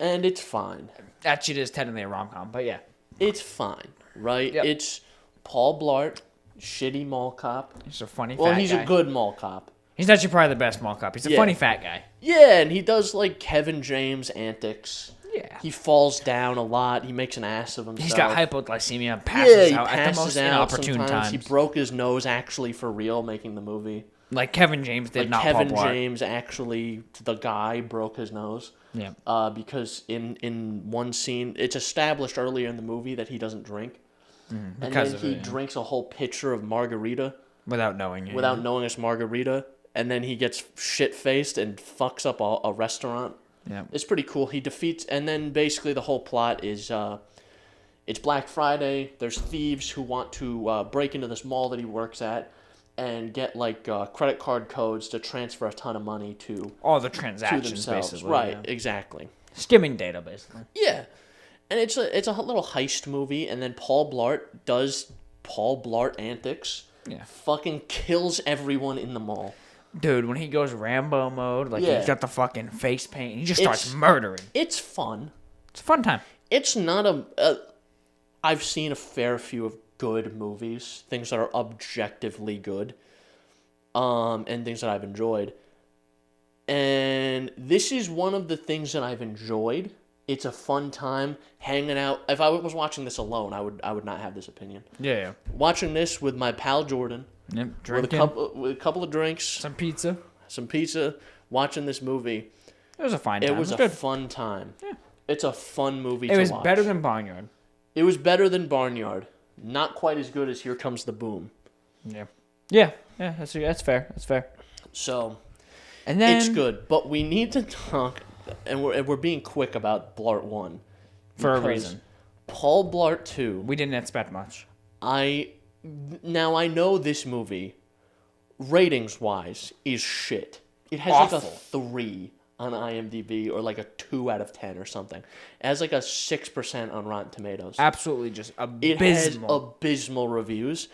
Speaker 1: and it's fine.
Speaker 2: Actually, it is technically a rom-com, but yeah.
Speaker 1: It's fine, right?
Speaker 2: Yep.
Speaker 1: It's Paul Blart, shitty mall cop.
Speaker 2: He's a funny
Speaker 1: Well,
Speaker 2: fat
Speaker 1: he's
Speaker 2: guy.
Speaker 1: a good mall cop.
Speaker 2: He's actually probably the best mall cop. He's a funny fat guy.
Speaker 1: Yeah, and he does like Kevin James antics.
Speaker 2: Yeah.
Speaker 1: He falls down a lot. He makes an ass of himself.
Speaker 2: He's got hypoglycemia and passes out at the most inopportune
Speaker 1: sometimes.
Speaker 2: times.
Speaker 1: He broke his nose actually for real making the movie.
Speaker 2: Like Kevin James did,
Speaker 1: Like
Speaker 2: not
Speaker 1: Kevin
Speaker 2: Paul Blart.
Speaker 1: James actually, the guy broke his nose.
Speaker 2: Yeah.
Speaker 1: Because in one scene, it's established earlier in the movie that he doesn't drink. And
Speaker 2: because
Speaker 1: then
Speaker 2: of
Speaker 1: he
Speaker 2: it, yeah.
Speaker 1: drinks a whole pitcher of margarita
Speaker 2: Without knowing it.
Speaker 1: without knowing it's margarita. And then he gets shit-faced and fucks up a restaurant.
Speaker 2: Yeah.
Speaker 1: It's pretty cool. He defeats... And then basically the whole plot is... it's Black Friday. There's thieves who want to break into this mall that he works at and get, like, credit card codes to transfer a ton of money to...
Speaker 2: All the
Speaker 1: to
Speaker 2: transactions,
Speaker 1: themselves.
Speaker 2: basically.
Speaker 1: Right,
Speaker 2: Yeah.
Speaker 1: exactly.
Speaker 2: Skimming data, basically.
Speaker 1: Yeah. And it's a little heist movie, and then Paul Blart does Paul Blart antics.
Speaker 2: Yeah.
Speaker 1: Fucking kills everyone in the mall.
Speaker 2: Dude, when he goes Rambo mode, like
Speaker 1: Yeah.
Speaker 2: he's got the fucking face paint, he just starts murdering.
Speaker 1: It's fun.
Speaker 2: It's a fun time.
Speaker 1: It's not I've seen a fair few of good movies, things that are objectively good, and things that I've enjoyed. And this is one of the things that I've enjoyed. It's a fun time hanging out. If I was watching this alone, I would not have this opinion.
Speaker 2: Yeah.
Speaker 1: Watching this with my pal Jordan,
Speaker 2: Yep.
Speaker 1: with
Speaker 2: Drinking.
Speaker 1: a couple of drinks,
Speaker 2: Some pizza.
Speaker 1: watching this movie.
Speaker 2: It was a fine time.
Speaker 1: It was a
Speaker 2: good.
Speaker 1: fun time.
Speaker 2: Yeah.
Speaker 1: It's a fun movie to
Speaker 2: It was
Speaker 1: watch.
Speaker 2: better than Barnyard.
Speaker 1: It was better than Barnyard. Not quite as good as Here Comes the Boom.
Speaker 2: Yeah. Yeah. That's fair. That's fair.
Speaker 1: So,
Speaker 2: And then
Speaker 1: it's good. But we need to talk, and we're being quick about Blart 1.
Speaker 2: For a
Speaker 1: because
Speaker 2: reason.
Speaker 1: Paul Blart 2,
Speaker 2: We didn't expect much.
Speaker 1: Now I know this movie, ratings-wise, is shit. It has
Speaker 2: Awful.
Speaker 1: like a 3 on IMDb or like a 2 out of 10 or something. It has like a 6% on Rotten Tomatoes.
Speaker 2: Absolutely just
Speaker 1: It
Speaker 2: abysmal.
Speaker 1: has abysmal reviews.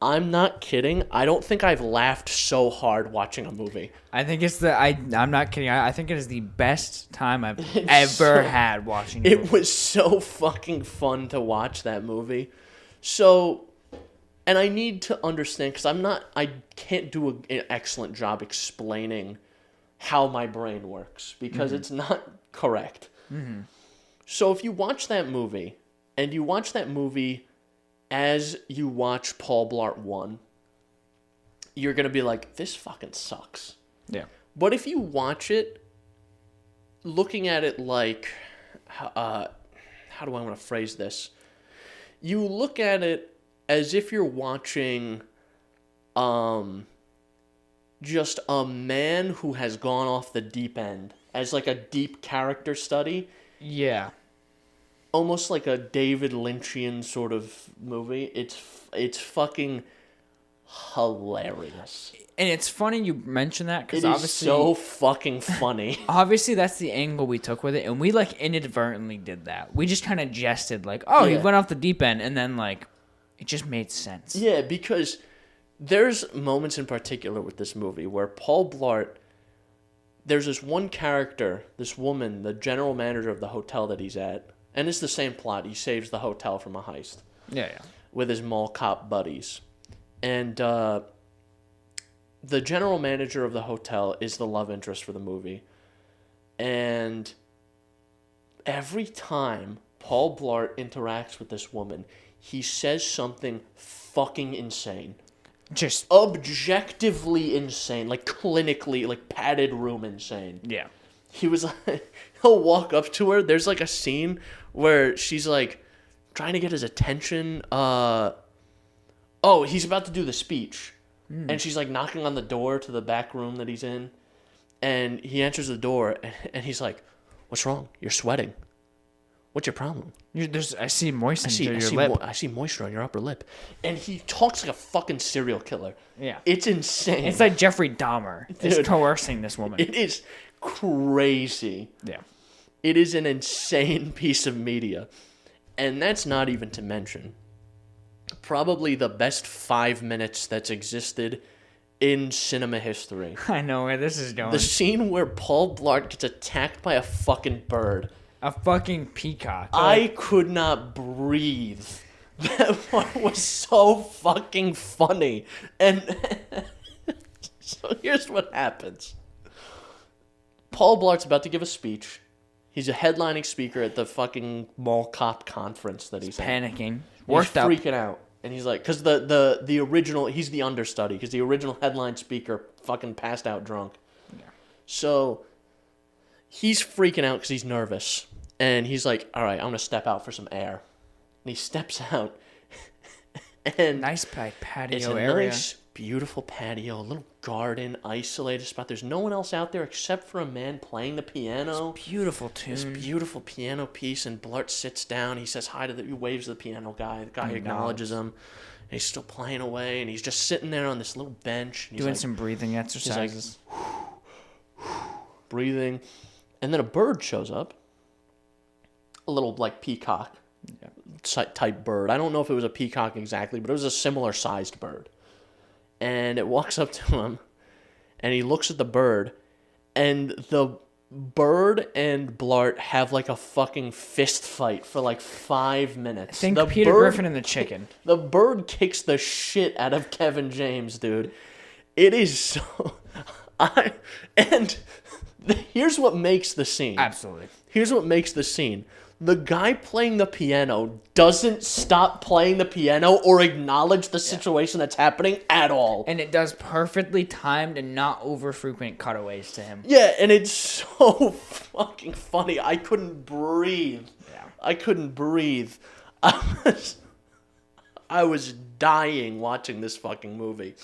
Speaker 1: I'm not kidding. I don't think I've laughed so hard watching a movie.
Speaker 2: I think it's I'm not kidding. I think it is the best time I've
Speaker 1: It's
Speaker 2: ever had watching a
Speaker 1: It
Speaker 2: movie.
Speaker 1: was so fucking fun to watch that movie. So, and I need to understand, because I can't do an excellent job explaining how my brain works, because it's not correct. Mm-hmm. So if you watch that movie, and you watch that movie as you watch Paul Blart 1, you're going to be like, this fucking sucks.
Speaker 2: Yeah.
Speaker 1: But if you watch it, looking at it like, how do I want to phrase this? You look at it as if you're watching just a man who has gone off the deep end, as like a deep character study.
Speaker 2: Yeah.
Speaker 1: Almost like a David Lynchian sort of movie. It's fucking hilarious.
Speaker 2: And it's funny you mention that, because
Speaker 1: It is
Speaker 2: obviously,
Speaker 1: so fucking funny.
Speaker 2: obviously that's the angle we took with it, and we like inadvertently did that. We just kind of jested like, oh, he
Speaker 1: Yeah.
Speaker 2: went off the deep end, and then like it just made sense.
Speaker 1: Yeah, because there's moments in particular with this movie where Paul Blart, there's this one character, this woman, the general manager of the hotel that he's at, and it's the same plot. He saves the hotel from a heist
Speaker 2: Yeah.
Speaker 1: with his mall cop buddies. And the general manager of the hotel is the love interest for the movie. And every time Paul Blart interacts with this woman, he says something fucking insane.
Speaker 2: Just
Speaker 1: objectively insane, like clinically, like padded room insane.
Speaker 2: Yeah.
Speaker 1: He was like, he'll walk up to her. There's like a scene where she's like trying to get his attention. He's about to do the speech. And she's like knocking on the door to the back room that he's in. And he answers the door and he's like, "What's wrong? You're sweating. What's your problem?"
Speaker 2: I see moisture in your lip.
Speaker 1: I see moisture on your upper lip. And he talks like a fucking serial killer.
Speaker 2: Yeah.
Speaker 1: It's insane.
Speaker 2: It's like Jeffrey Dahmer is coercing this woman.
Speaker 1: It is crazy.
Speaker 2: Yeah.
Speaker 1: It is an insane piece of media. And that's not even to mention probably the best 5 minutes that's existed in cinema history.
Speaker 2: I know where this is going.
Speaker 1: The scene where Paul Blart gets attacked by a fucking bird.
Speaker 2: A fucking peacock.
Speaker 1: I could not breathe. That one was so fucking funny. And so here's what happens. Paul Blart's about to give a speech. He's a headlining speaker at the fucking mall cop conference that he's
Speaker 2: panicking.
Speaker 1: He's freaking out. And he's like, because the original, he's the understudy, because the original headline speaker fucking passed out drunk. Yeah. So he's freaking out because he's nervous. And he's like, all right, I'm going to step out for some air. And he steps out. And
Speaker 2: nice patio
Speaker 1: it's a
Speaker 2: area.
Speaker 1: Nice, beautiful patio, a little garden, isolated spot. There's no one else out there except for a man playing the piano.
Speaker 2: This beautiful tune.
Speaker 1: This beautiful piano piece. And Blart sits down. He says hi he waves to the piano guy. The guy acknowledges him. And he's still playing away. And he's just sitting there on this little bench.
Speaker 2: Doing some breathing exercises.
Speaker 1: Like, breathing. And then a bird shows up. A little, like, peacock type bird. I don't know if it was a peacock exactly, but it was a similar sized bird. And it walks up to him, and he looks at the bird, and the bird and Blart have like a fucking fist fight for like 5 minutes.
Speaker 2: Think Peter Griffin and the chicken.
Speaker 1: The bird kicks the shit out of Kevin James, dude. It is so... here's what makes the scene.
Speaker 2: Absolutely.
Speaker 1: Here's what makes the scene. The guy playing the piano doesn't stop playing the piano or acknowledge the situation that's happening at all.
Speaker 2: And it does perfectly timed and not over frequent cutaways to him.
Speaker 1: Yeah, and it's so fucking funny. I couldn't breathe.
Speaker 2: Yeah.
Speaker 1: I couldn't breathe. I was dying watching this fucking movie.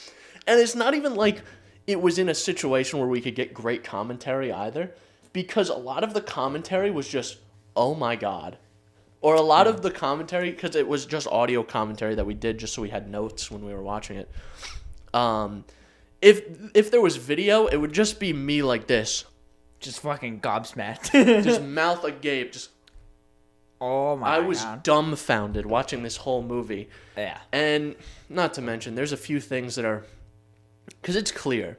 Speaker 1: And it's not even like it was in a situation where we could get great commentary either. Because a lot of the commentary was just... oh my god. Or a lot of the commentary, because it was just audio commentary that we did just so we had notes when we were watching it. If there was video, it would just be me like this.
Speaker 2: Just fucking gobsmacked.
Speaker 1: Just mouth agape. Just.
Speaker 2: Oh my god.
Speaker 1: I was dumbfounded watching this whole movie.
Speaker 2: Yeah.
Speaker 1: And not to mention, there's a few things that are... because it's clear.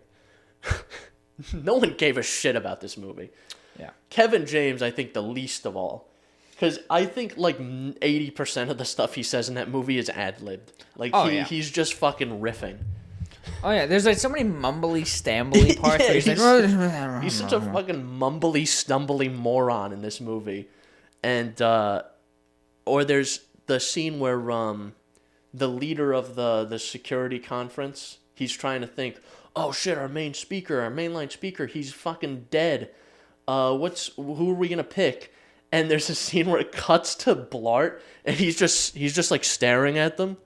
Speaker 1: No one gave a shit about this movie.
Speaker 2: Yeah.
Speaker 1: Kevin James, I think, the least of all. Because I think, like, 80% of the stuff he says in that movie is ad-libbed. Like, he's just fucking riffing.
Speaker 2: Oh, yeah. There's, like, so many mumbly, stambly parts where he's like...
Speaker 1: he's such a fucking mumbly, stumbly moron in this movie. And, or there's the scene where, the leader of the security conference, he's trying to think, oh, shit, our mainline speaker, he's fucking dead. Who are we gonna pick? And there's a scene where it cuts to Blart, and he's just like staring at them,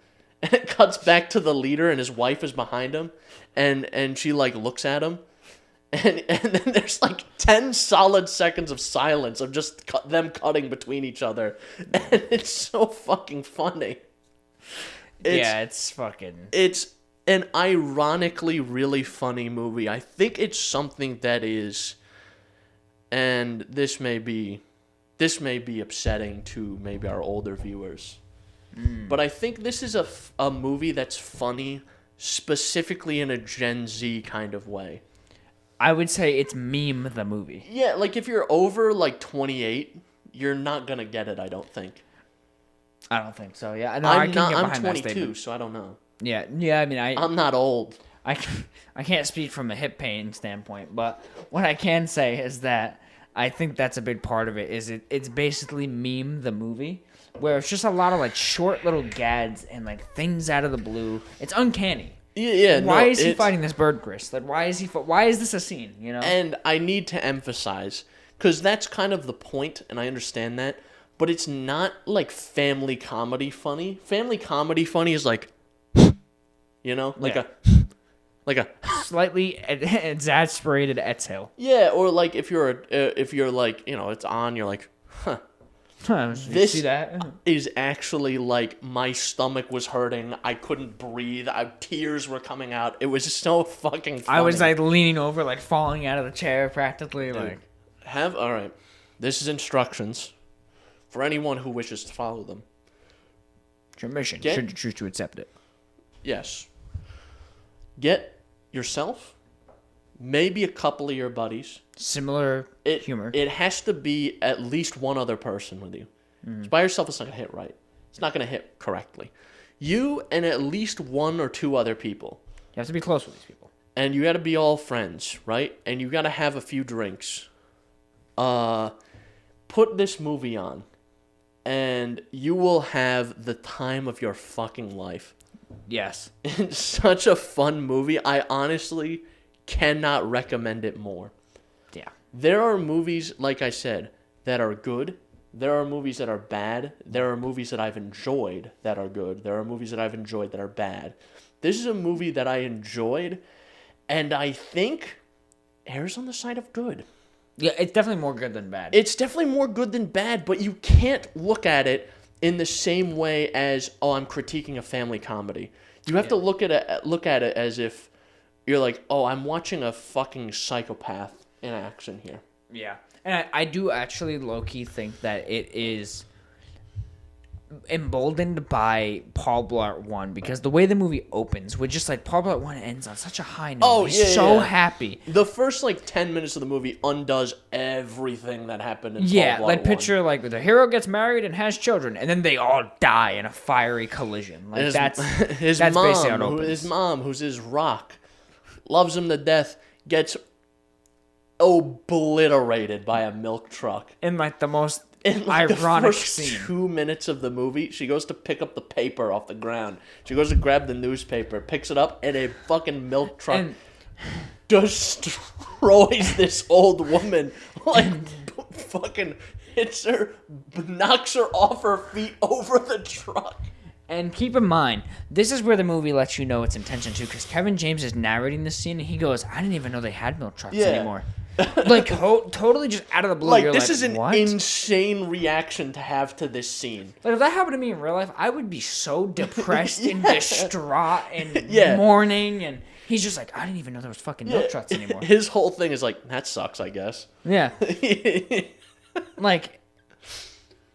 Speaker 1: and it cuts back to the leader, and his wife is behind him, and she like looks at him, and then there's like 10 solid seconds of silence of just them cutting between each other, and it's so fucking funny.
Speaker 2: It's
Speaker 1: an ironically really funny movie. I think it's something that is. And this may be upsetting to maybe our older viewers. But I think this is a movie that's funny specifically in a Gen Z kind of way.
Speaker 2: I would say it's meme the movie.
Speaker 1: Yeah, like if you're over like 28, you're not going to get it, I don't think.
Speaker 2: I don't think so, yeah. No,
Speaker 1: I'm 22, so I don't know.
Speaker 2: Yeah, I mean,
Speaker 1: I'm not old.
Speaker 2: I can't speak from a hip pain standpoint, but what I can say is that I think that's a big part of it. It's basically meme the movie, where it's just a lot of like short little gags and like things out of the blue. It's uncanny.
Speaker 1: Yeah.
Speaker 2: Why is he fighting this bird, Chris? Like, why is this a scene? You know.
Speaker 1: And I need to emphasize, because that's kind of the point, and I understand that, but it's not like family comedy funny. Family comedy funny is like, you know, like a
Speaker 2: slightly exasperated exhale.
Speaker 1: Yeah, or like if you're like, you know, it's on, you're like, huh. This
Speaker 2: see that?
Speaker 1: is actually like my stomach was hurting. I couldn't breathe. Tears were coming out. It was so fucking funny.
Speaker 2: I was like leaning over, like falling out of the chair practically.
Speaker 1: Dude, all right. This is instructions for anyone who wishes to follow them.
Speaker 2: It's your mission. Should you choose to accept it.
Speaker 1: Yes. Get yourself, maybe a couple of your buddies.
Speaker 2: Similar humor.
Speaker 1: It has to be at least one other person with you. By yourself, it's not going to hit right. It's not going to hit correctly. You and at least one or two other people.
Speaker 2: You have to be close with these people.
Speaker 1: And you got to be all friends, right? And you got to have a few drinks. Put this movie on, and you will have the time of your fucking life.
Speaker 2: Yes.
Speaker 1: It's such a fun movie. I honestly cannot recommend it more.
Speaker 2: Yeah.
Speaker 1: There are movies, like I said, that are good. There are movies that are bad. There are movies that I've enjoyed that are good. There are movies that I've enjoyed that are bad. This is a movie that I enjoyed, and I think errs on the side of good.
Speaker 2: Yeah, it's definitely more good than bad.
Speaker 1: It's definitely more good than bad, but you can't look at it in the same way as, oh, I'm critiquing a family comedy. You have to look at it as if you're like, oh, I'm watching a fucking psychopath in action here.
Speaker 2: Yeah. And I do actually low-key think that it is emboldened by Paul Blart 1, because the way the movie opens with just like Paul Blart 1 ends on such a high note.
Speaker 1: Oh,
Speaker 2: He's so happy.
Speaker 1: The first like 10 minutes of the movie undoes everything that happened in Paul Blart
Speaker 2: like
Speaker 1: 1.
Speaker 2: Picture like the hero gets married and has children, and then they all die in a fiery collision. Like that's basically how it opens.
Speaker 1: His mom, who's his rock, loves him to death, gets obliterated by a milk truck.
Speaker 2: In like the most
Speaker 1: in like
Speaker 2: ironic
Speaker 1: the first
Speaker 2: scene.
Speaker 1: 2 minutes of the movie, she goes to pick up the paper off the ground. She goes to grab the newspaper, picks it up, and a fucking milk truck destroys this old woman. Like, fucking hits her, knocks her off her feet over the truck.
Speaker 2: And keep in mind, this is where the movie lets you know its intention too, because Kevin James is narrating this scene, and he goes, I didn't even know they had milk trucks anymore. Like, totally just out of the blue.
Speaker 1: Like,
Speaker 2: you're
Speaker 1: this
Speaker 2: like,
Speaker 1: is an
Speaker 2: what?
Speaker 1: insane reaction to have to this scene.
Speaker 2: Like, if that happened to me in real life, I would be so depressed and distraught and mourning, and he's just like, I didn't even know there was fucking milk trucks anymore.
Speaker 1: His whole thing is like, that sucks, I guess.
Speaker 2: Yeah. Like,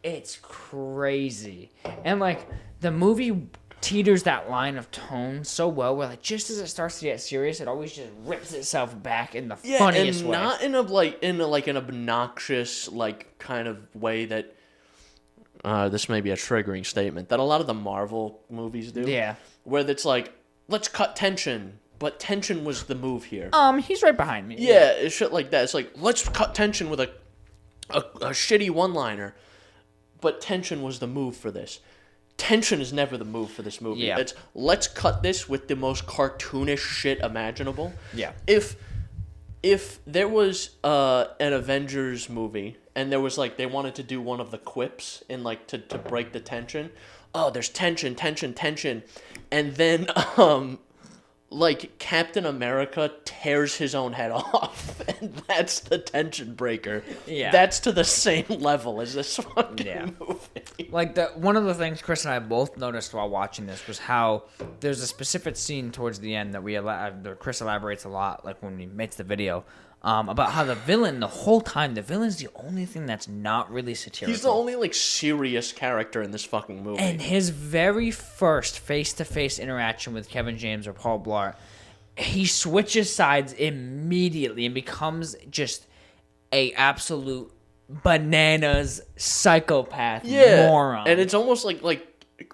Speaker 2: it's crazy. And, like, the movie teeters that line of tone so well, where like just as it starts to get serious, it always just rips itself back in the funniest way.
Speaker 1: Not in an obnoxious like kind of way that this may be a triggering statement that a lot of the Marvel movies do. Yeah, where it's like, let's cut tension, but tension was the move here.
Speaker 2: He's right behind me.
Speaker 1: Yeah, it's shit like that. It's like, let's cut tension with a shitty one-liner, but tension was the move for this. Tension is never the move for this movie. Yeah. It's, let's cut this with the most cartoonish shit imaginable. Yeah. If there was an Avengers movie and there was like, they wanted to do one of the quips in like to break the tension. Oh, there's tension. And then like Captain America tears his own head off, and that's the tension breaker. Yeah. That's to the same level as this fucking movie.
Speaker 2: Like, one of the things Chris and I both noticed while watching this was how there's a specific scene towards the end that Chris elaborates a lot, like when he makes the video, about how the villain, the whole time, the villain's the only thing that's not really satirical.
Speaker 1: He's the only, like, serious character in this fucking movie.
Speaker 2: And his very first face-to-face interaction with Kevin James or Paul Blart, he switches sides immediately and becomes just a absolute bananas psychopath moron.
Speaker 1: And it's almost like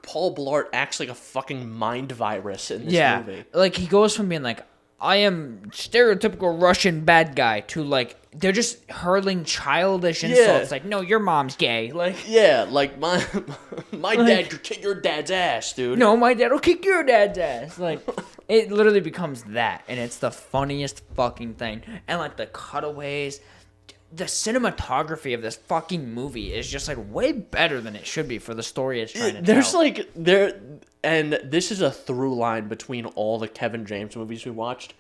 Speaker 1: Paul Blart acts like a fucking mind virus in this movie.
Speaker 2: Like, he goes from being like, I am stereotypical Russian bad guy to like, they're just hurling childish insults like, no, your mom's gay. Like,
Speaker 1: like my dad could kick your dad's ass, dude.
Speaker 2: No, my dad will kick your dad's ass. Like, It literally becomes that, and it's the funniest fucking thing. And like the cutaways, the cinematography of this fucking movie is just like way better than it should be for the story it's trying to tell.
Speaker 1: And this is a through line between all the Kevin James movies we watched.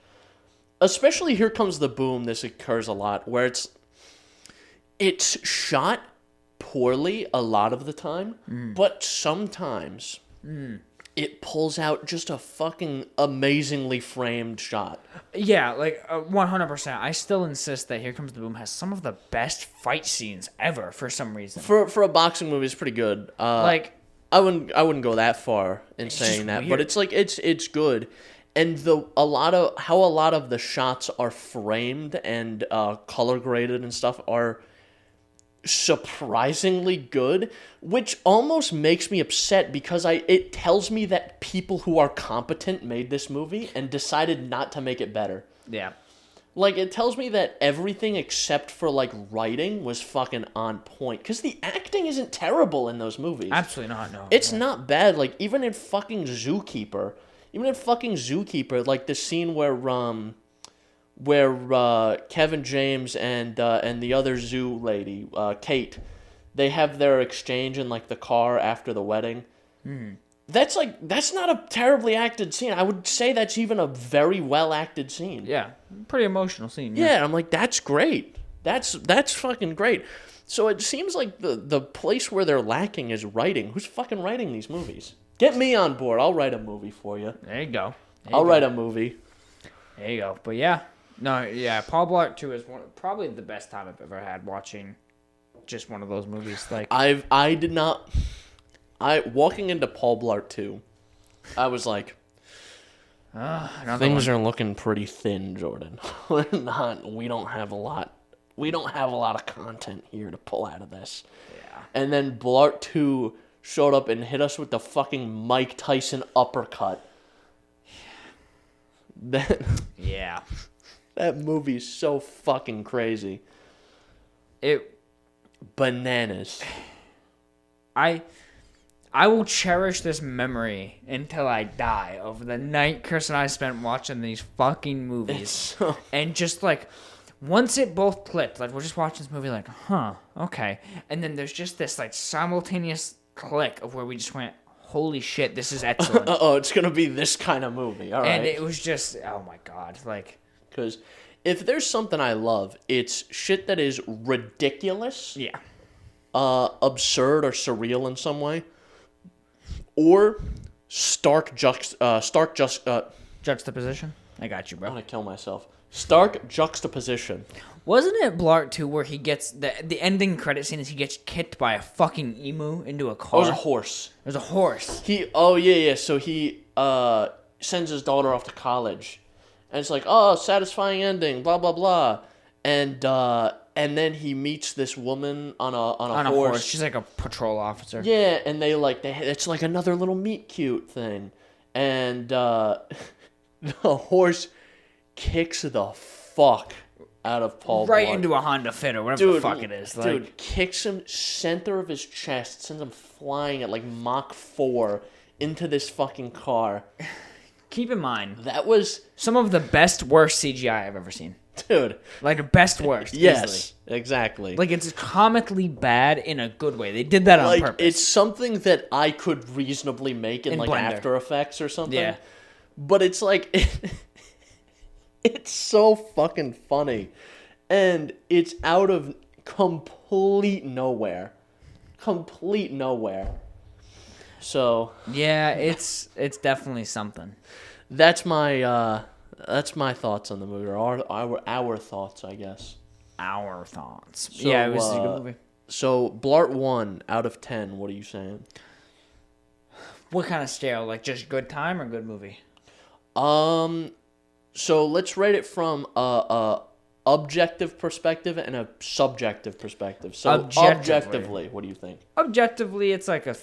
Speaker 1: Especially Here Comes the Boom, this occurs a lot, where it's shot poorly a lot of the time, but sometimes it pulls out just a fucking amazingly framed shot.
Speaker 2: Yeah, like 100%. I still insist that Here Comes the Boom has some of the best fight scenes ever for some reason.
Speaker 1: For a boxing movie, it's pretty good. I wouldn't go that far in saying that, but it's like it's good. And a lot of the shots are framed and color graded and stuff are surprisingly good, which almost makes me upset because it tells me that people who are competent made this movie and decided not to make it better.
Speaker 2: Yeah.
Speaker 1: Like, it tells me that everything except for, like, writing was fucking on point. Because the acting isn't terrible in those movies.
Speaker 2: Absolutely not, no.
Speaker 1: It's not bad. Like, even in fucking Zookeeper, like, the scene where Kevin James and the other zoo lady, Kate, they have their exchange in, like, the car after the wedding. That's not a terribly acted scene. I would say that's even a very well acted scene.
Speaker 2: Yeah, pretty emotional scene.
Speaker 1: Yeah, I'm like, that's great. That's fucking great. So it seems like the place where they're lacking is writing. Who's fucking writing these movies? Get me on board. I'll write a movie for you.
Speaker 2: There you go.
Speaker 1: I'll write a movie.
Speaker 2: There you go. But yeah, Paul Blart 2 is probably the best time I've ever had watching just one of those movies. Like
Speaker 1: walking into Paul Blart 2, I was like, things are looking pretty thin, Jordan. We don't have a lot of content here to pull out of this.
Speaker 2: Yeah.
Speaker 1: And then Blart 2 showed up and hit us with the fucking Mike Tyson uppercut.
Speaker 2: Yeah.
Speaker 1: That movie's so fucking crazy. Bananas.
Speaker 2: I will cherish this memory until I die of the night Chris and I spent watching these fucking movies. And just like, once it both clicked, like we're just watching this movie like, okay. And then there's just this like simultaneous click of where we just went, holy shit, this is excellent.
Speaker 1: It's going to be this kind of movie. All right.
Speaker 2: And it was just, oh my God. Like,
Speaker 1: because if there's something I love, it's shit that is ridiculous.
Speaker 2: Yeah.
Speaker 1: Absurd or surreal in some way. Or stark
Speaker 2: juxtaposition. I got you, bro.
Speaker 1: I'm gonna kill myself. Stark juxtaposition.
Speaker 2: Wasn't it Blart 2 where he gets the ending credit scene is he gets kicked by a fucking emu into a car?
Speaker 1: Oh, it was a horse.
Speaker 2: It was a horse.
Speaker 1: So he sends his daughter off to college, and it's like, oh, satisfying ending, blah blah blah, and then he meets this woman on a horse.
Speaker 2: She's like a patrol officer.
Speaker 1: Yeah, and it's like another little meet cute thing, and the horse kicks the fuck out of Paul
Speaker 2: right
Speaker 1: Blart.
Speaker 2: into a Honda Fit or whatever the fuck it is.
Speaker 1: Dude, kicks him center of his chest, sends him flying at like Mach 4 into this fucking car.
Speaker 2: Keep in mind,
Speaker 1: that was
Speaker 2: some of the best, worst CGI I've ever seen.
Speaker 1: Dude.
Speaker 2: Like, best, worst.
Speaker 1: Yes,
Speaker 2: easily.
Speaker 1: exactly.
Speaker 2: Like, it's comically bad in a good way. They did that on purpose.
Speaker 1: It's something that I could reasonably make in like Blender. After Effects or something.
Speaker 2: Yeah.
Speaker 1: But it's like, it's so fucking funny. And it's out of complete nowhere. Complete nowhere. So.
Speaker 2: Yeah, it's definitely something.
Speaker 1: That's my thoughts on the movie, or our thoughts, I guess.
Speaker 2: Our thoughts.
Speaker 1: So,
Speaker 2: yeah, it was a good movie.
Speaker 1: So, Blart 1 out of 10, what are you saying?
Speaker 2: What kind of scale? Like, just good time or good movie?
Speaker 1: So let's rate it from a objective perspective and a subjective perspective. So, objectively, what do you think?
Speaker 2: Objectively, it's like a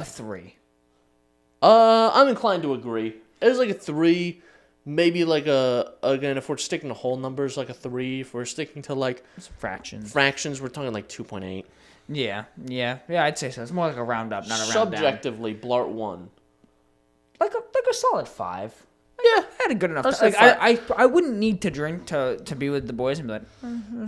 Speaker 2: 3.
Speaker 1: I'm inclined to agree. It's like a 3. Maybe like again, if we're sticking to whole numbers, like a 3. If we're sticking to like fractions, we're talking like 2.8.
Speaker 2: Yeah, I'd say so. It's more like a round up, not a round down.
Speaker 1: Subjectively, Blart 1.
Speaker 2: Like a solid 5. I had a good enough time. Like, I wouldn't need to drink to be with the boys and be like,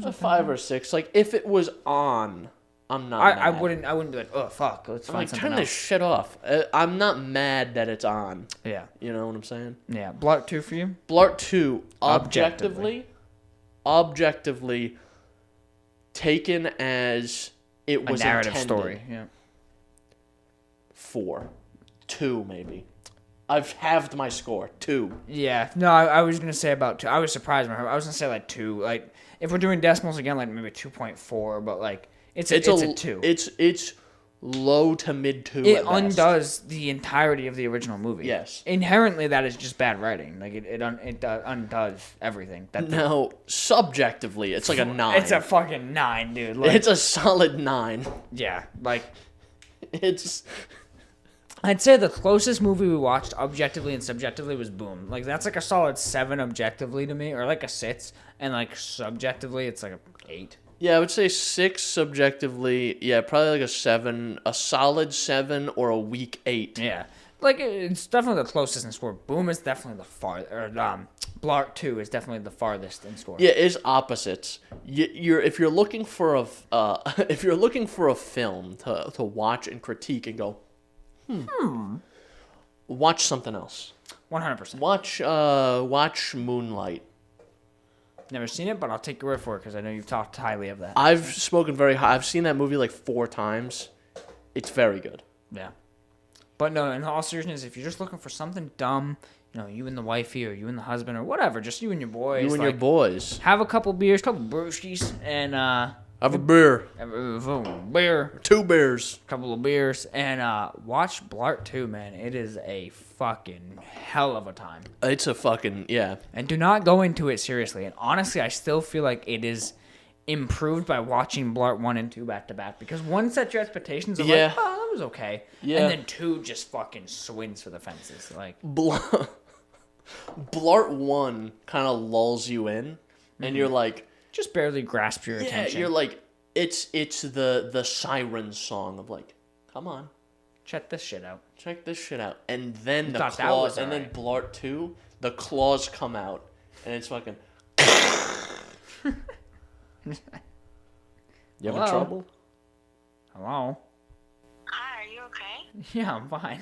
Speaker 1: a 5 or 6. Like, if it was on, I'm not mad.
Speaker 2: I wouldn't be like, oh, fuck, let's find something
Speaker 1: turn
Speaker 2: else.
Speaker 1: this shit off. I'm not mad that it's on.
Speaker 2: Yeah.
Speaker 1: You know what I'm saying?
Speaker 2: Yeah. Blart 2 for you?
Speaker 1: Blart 2, objectively taken as it was
Speaker 2: a narrative
Speaker 1: intended.
Speaker 2: Story. Yeah.
Speaker 1: 4. 2, maybe. I've halved my score. 2.
Speaker 2: Yeah. No, I was going to say about 2. I was surprised. I was going to say like 2. Like, if we're doing decimals again, like maybe 2.4, but like, it's a 2.
Speaker 1: It's low to mid 2.
Speaker 2: It undoes the entirety of the original movie.
Speaker 1: Yes.
Speaker 2: Inherently, that is just bad writing. Like, it undoes everything.
Speaker 1: Now, subjectively, it's like a 9.
Speaker 2: It's a fucking 9, dude. Like,
Speaker 1: it's a solid 9.
Speaker 2: Yeah. Like,
Speaker 1: it's...
Speaker 2: I'd say the closest movie we watched objectively and subjectively was Boom. Like, that's like a solid 7 objectively to me, or like a 6, and like subjectively it's like a 8.
Speaker 1: Yeah, I would say 6 subjectively. Yeah, probably like a 7, a solid 7 or a weak 8.
Speaker 2: Yeah. Like, it's definitely the closest in score. Boom is definitely the farthest, or Blart 2 is definitely the farthest in score.
Speaker 1: Yeah, it's opposites. If you're looking for a film to watch and critique and go, watch something else.
Speaker 2: 100%.
Speaker 1: Watch Moonlight.
Speaker 2: Never seen it, but I'll take your word for it because I know you've talked highly of that.
Speaker 1: I've spoken very high. I've seen that movie like 4 times. It's very good.
Speaker 2: Yeah. But no, in all seriousness, if you're just looking for something dumb, you know, you and the wifey or you and the husband or whatever, just you and your boys.
Speaker 1: You and your boys.
Speaker 2: Have a couple beers, couple brewskis, and
Speaker 1: have a beer.
Speaker 2: Have a beer.
Speaker 1: 2 beers.
Speaker 2: Couple of beers, and watch Blart 2, man. It is a fucking hell of a time.
Speaker 1: It's a fucking, yeah.
Speaker 2: And do not go into it seriously. And honestly, I still feel like it is improved by watching Blart 1 and 2 back to back. Because 1 set your expectations of like, oh, that was okay. Yeah. And then 2 just fucking swings for the fences. Like
Speaker 1: Blart 1 kind of lulls you in, and you're like,
Speaker 2: just barely grasp your attention.
Speaker 1: You're like, it's the siren song of like, come on,
Speaker 2: check this shit out.
Speaker 1: And then then Blart 2, the claws come out, and it's fucking. You having trouble?
Speaker 2: Hello.
Speaker 3: Hi, are you okay?
Speaker 2: Yeah, I'm fine.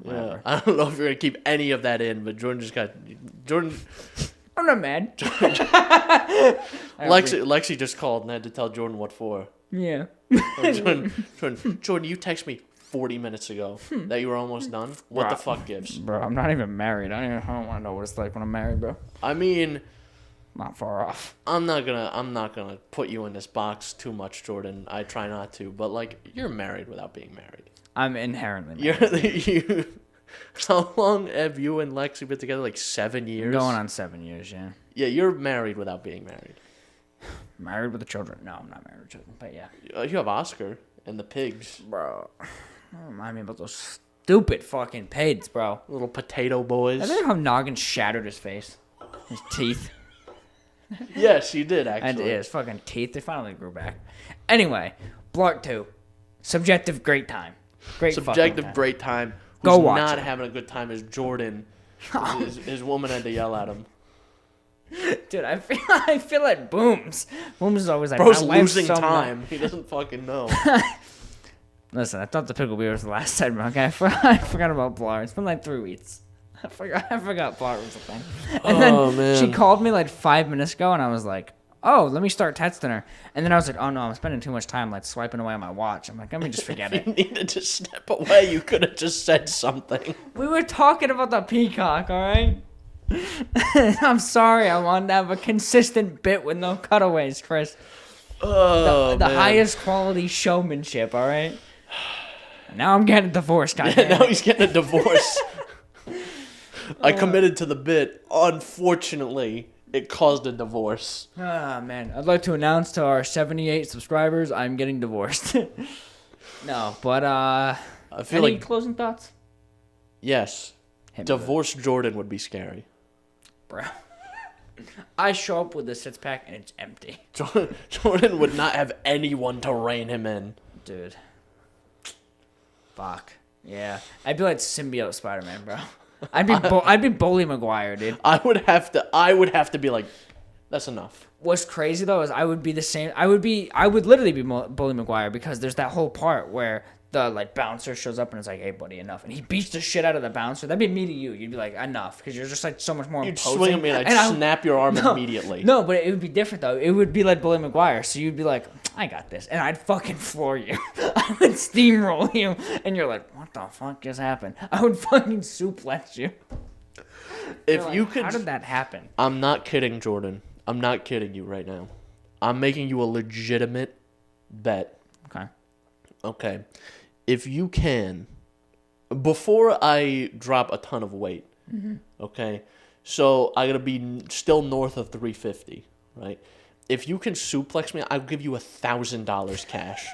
Speaker 1: Yeah, I don't know if you're gonna keep any of that in, but Jordan.
Speaker 2: I'm not mad.
Speaker 1: Lexi just called and had to tell Jordan what for.
Speaker 2: Yeah.
Speaker 1: Jordan, you texted me 40 minutes ago that you were almost done. What the fuck gives?
Speaker 2: Bro, I'm not even married. I don't want to know what it's like when I'm married, bro.
Speaker 1: I mean,
Speaker 2: not far off.
Speaker 1: I'm not gonna put you in this box too much, Jordan. I try not to, but like, you're married without being married.
Speaker 2: I'm inherently married.
Speaker 1: How long have you and Lexi been together? Like 7 years?
Speaker 2: Going on 7 years, yeah.
Speaker 1: Yeah, you're married without being married.
Speaker 2: Married with the children? No, I'm not married with children, but yeah.
Speaker 1: You have Oscar and the pigs.
Speaker 2: Bro, don't remind me about those stupid fucking pigs, bro.
Speaker 1: Little potato boys.
Speaker 2: I think how Noggin shattered his face. His teeth.
Speaker 1: Yes, you did, actually.
Speaker 2: And his fucking teeth, they finally grew back. Anyway, Blart 2. Subjective great time.
Speaker 1: Subjective great time.
Speaker 2: Go watch
Speaker 1: not
Speaker 2: it.
Speaker 1: having a good time is Jordan. His woman had to yell at him.
Speaker 2: Dude, I feel like Booms is always like,
Speaker 1: bro's losing time. He doesn't fucking know.
Speaker 2: Listen, I thought the pickle beer was the last time. Okay, I forgot about Blart. It's been like 3 weeks. I forgot Blart was a thing. And then she called me like 5 minutes ago, and I was like, oh, let me start texting her. And then I was like, oh no, I'm spending too much time like swiping away on my watch. I'm like, let me just forget it.
Speaker 1: You needed to step away. You could have just said something.
Speaker 2: We were talking about the peacock, all right? I'm sorry. I wanted to have a consistent bit with no cutaways, Chris.
Speaker 1: Oh,
Speaker 2: the highest quality showmanship, all right? Now I'm getting a divorce, goddamn.
Speaker 1: Now he's getting a divorce. I committed to the bit. Unfortunately, it caused a divorce.
Speaker 2: Ah, man. I'd like to announce to our 78 subscribers, I'm getting divorced. No, but I feel any closing thoughts?
Speaker 1: Yes. Divorce Jordan would be scary.
Speaker 2: Bro. I show up with the six pack and it's empty.
Speaker 1: Jordan would not have anyone to rein him in.
Speaker 2: Dude. Fuck. Yeah. I'd be like symbiote Spider-Man, bro. I'd be Bully Maguire, dude.
Speaker 1: I would have to be like, that's enough.
Speaker 2: What's crazy though is I would be the same. I would literally be Bully Maguire because there's that whole part where the like bouncer shows up and it's like, "Hey, buddy, enough," and he beats the shit out of the bouncer. That'd be me to you. You'd be like, "Enough," because you're just like so much more.
Speaker 1: You'd
Speaker 2: imposing.
Speaker 1: swing at me and I'd snap your arm immediately.
Speaker 2: No, but it would be different though. It would be like Bully Maguire. So you'd be like, "I got this," and I'd fucking floor you. I would steamroll you, and you're like, "What the fuck just happened?" I would fucking suplex you.
Speaker 1: If
Speaker 2: like,
Speaker 1: you could,
Speaker 2: how did that happen?
Speaker 1: I'm not kidding, Jordan. I'm not kidding you right now. I'm making you a legitimate bet. Okay. If you can, before I drop a ton of weight, okay, so I gotta be still north of 350, right? If you can suplex me, I'll give you $1,000 cash.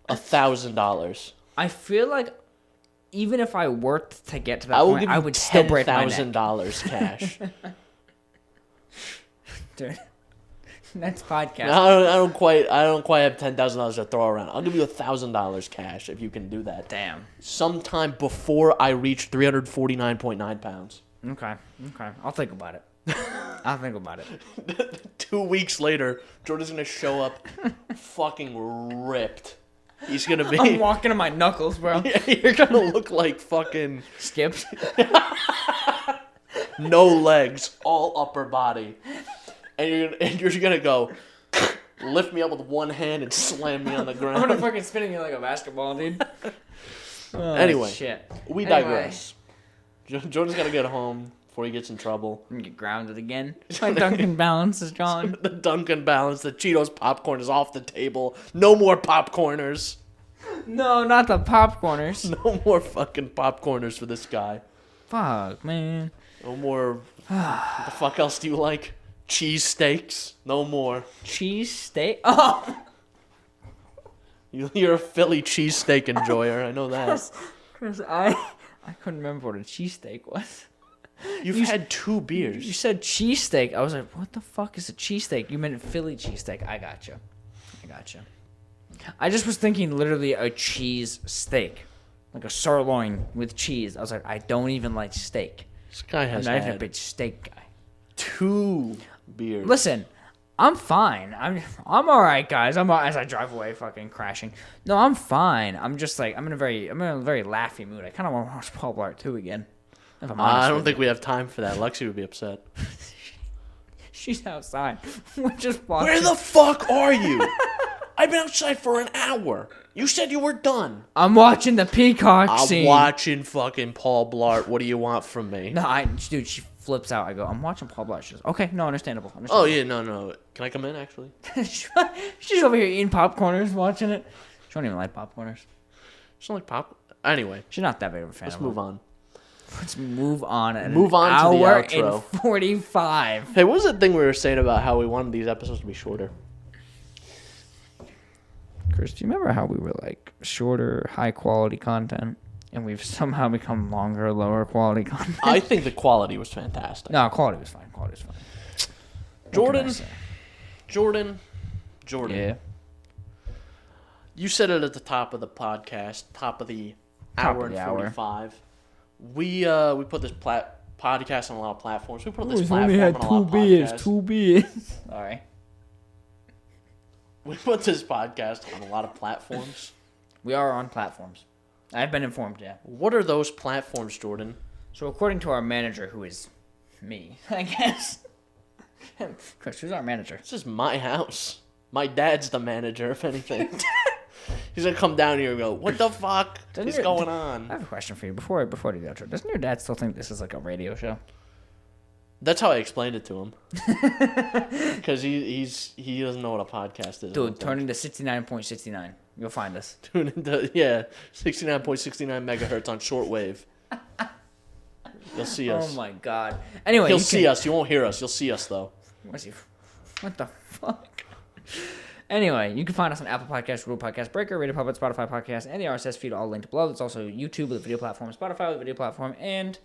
Speaker 1: $1,000.
Speaker 2: I feel like even if I worked to get to that point, I would still break my neck.
Speaker 1: $10,000 cash.
Speaker 2: Dude, next podcast.
Speaker 1: I don't quite have $10,000 to throw around. I'll give you $1,000 cash if you can do that.
Speaker 2: Damn.
Speaker 1: Sometime before I reach 349.9 pounds.
Speaker 2: Okay. I'll think about it.
Speaker 1: 2 weeks later, Jordan's gonna show up, fucking ripped. He's gonna be.
Speaker 2: I'm walking on my knuckles, bro.
Speaker 1: You're gonna look like fucking
Speaker 2: Skipped.
Speaker 1: no legs, all upper body. And you're gonna go lift me up with one hand and slam me on the ground.
Speaker 2: I'm gonna fucking spinning you like a basketball, dude.
Speaker 1: Anyway,
Speaker 2: shit.
Speaker 1: We digress. Jordan's gotta get home before he gets in trouble.
Speaker 2: I'm gonna get grounded again. My Duncan balance is gone.
Speaker 1: The Duncan balance, the Cheetos popcorn is off the table. No more popcorners.
Speaker 2: No, not the popcorners.
Speaker 1: No more fucking popcorners for this guy.
Speaker 2: Fuck, man.
Speaker 1: No more. What the fuck else do you like? Cheese steaks? No more.
Speaker 2: Cheese steak? Oh!
Speaker 1: You're a Philly cheesesteak enjoyer. I know that.
Speaker 2: Chris, I couldn't remember what a cheesesteak was.
Speaker 1: You've had 2 beers.
Speaker 2: You said cheesesteak. I was like, what the fuck is a cheesesteak? You meant Philly cheesesteak. I gotcha. I just was thinking literally a cheese steak. Like a sirloin with cheese. I was like, I don't even like steak.
Speaker 1: This guy has
Speaker 2: I'm not even a
Speaker 1: had
Speaker 2: big steak guy.
Speaker 1: 2 beers.
Speaker 2: Listen, I'm fine. I'm all right, guys. As I drive away, fucking crashing. No, I'm fine. I'm just like I'm in a very laughy mood. I kind of want to watch Paul Blart 2 again. If I'm honest
Speaker 1: I don't
Speaker 2: with
Speaker 1: think
Speaker 2: you.
Speaker 1: we have time for that. Lexi would be upset.
Speaker 2: She's outside. We're just watching.
Speaker 1: Where the fuck are you? I've been outside for an hour. You said you were done.
Speaker 2: I'm watching the peacock scene.
Speaker 1: I'm watching fucking Paul Blart. What do you want from me?
Speaker 2: No, dude, she flips out. I go, I'm watching Paul Blart. She goes, okay, no, understandable.
Speaker 1: Oh, yeah, no. Can I come in, actually?
Speaker 2: She's over here eating popcorners, watching it. She don't even like popcorners.
Speaker 1: She don't like pop. Anyway.
Speaker 2: She's not that big of a fan.
Speaker 1: Let's move on.
Speaker 2: Let's move on.
Speaker 1: Move on to the outro.
Speaker 2: And 45.
Speaker 1: Hey, what was that thing we were saying about how we wanted these episodes to be shorter?
Speaker 2: Chris, do you remember how we were like shorter, high quality content, and we've somehow become longer, lower quality content?
Speaker 1: I think the quality was fantastic.
Speaker 2: No, quality was fine.
Speaker 1: Jordan.
Speaker 2: Yeah.
Speaker 1: You said it at the top of the podcast, top of the hour and 45. We put this podcast on a lot of platforms. We put this platform on a lot of podcasts.
Speaker 2: 2 beers. All right.
Speaker 1: We put this podcast on a lot of platforms.
Speaker 2: We are on platforms. I've been informed, yeah.
Speaker 1: What are those platforms, Jordan?
Speaker 2: So according to our manager, who is me, I guess. Chris, who's our manager?
Speaker 1: This is my house. My dad's the manager, if anything. He's going to come down here and go, what the fuck is going on?
Speaker 2: I have a question for you before the outro. Doesn't your dad still think this is like a radio show?
Speaker 1: That's how I explained it to him. Because he doesn't know what a podcast is.
Speaker 2: Dude, turn into 69.69. You'll find us.
Speaker 1: Tune into, 69.69 megahertz on shortwave. You'll see us.
Speaker 2: Oh my god. Anyway,
Speaker 1: You'll see us. You won't hear us. You'll see us, though.
Speaker 2: What the fuck? Anyway, you can find us on Apple Podcasts, Google Podcasts, Breaker, Radio Public, Spotify Podcast, and the RSS feed all linked below. There's also YouTube with a video platform, Spotify with a video platform, and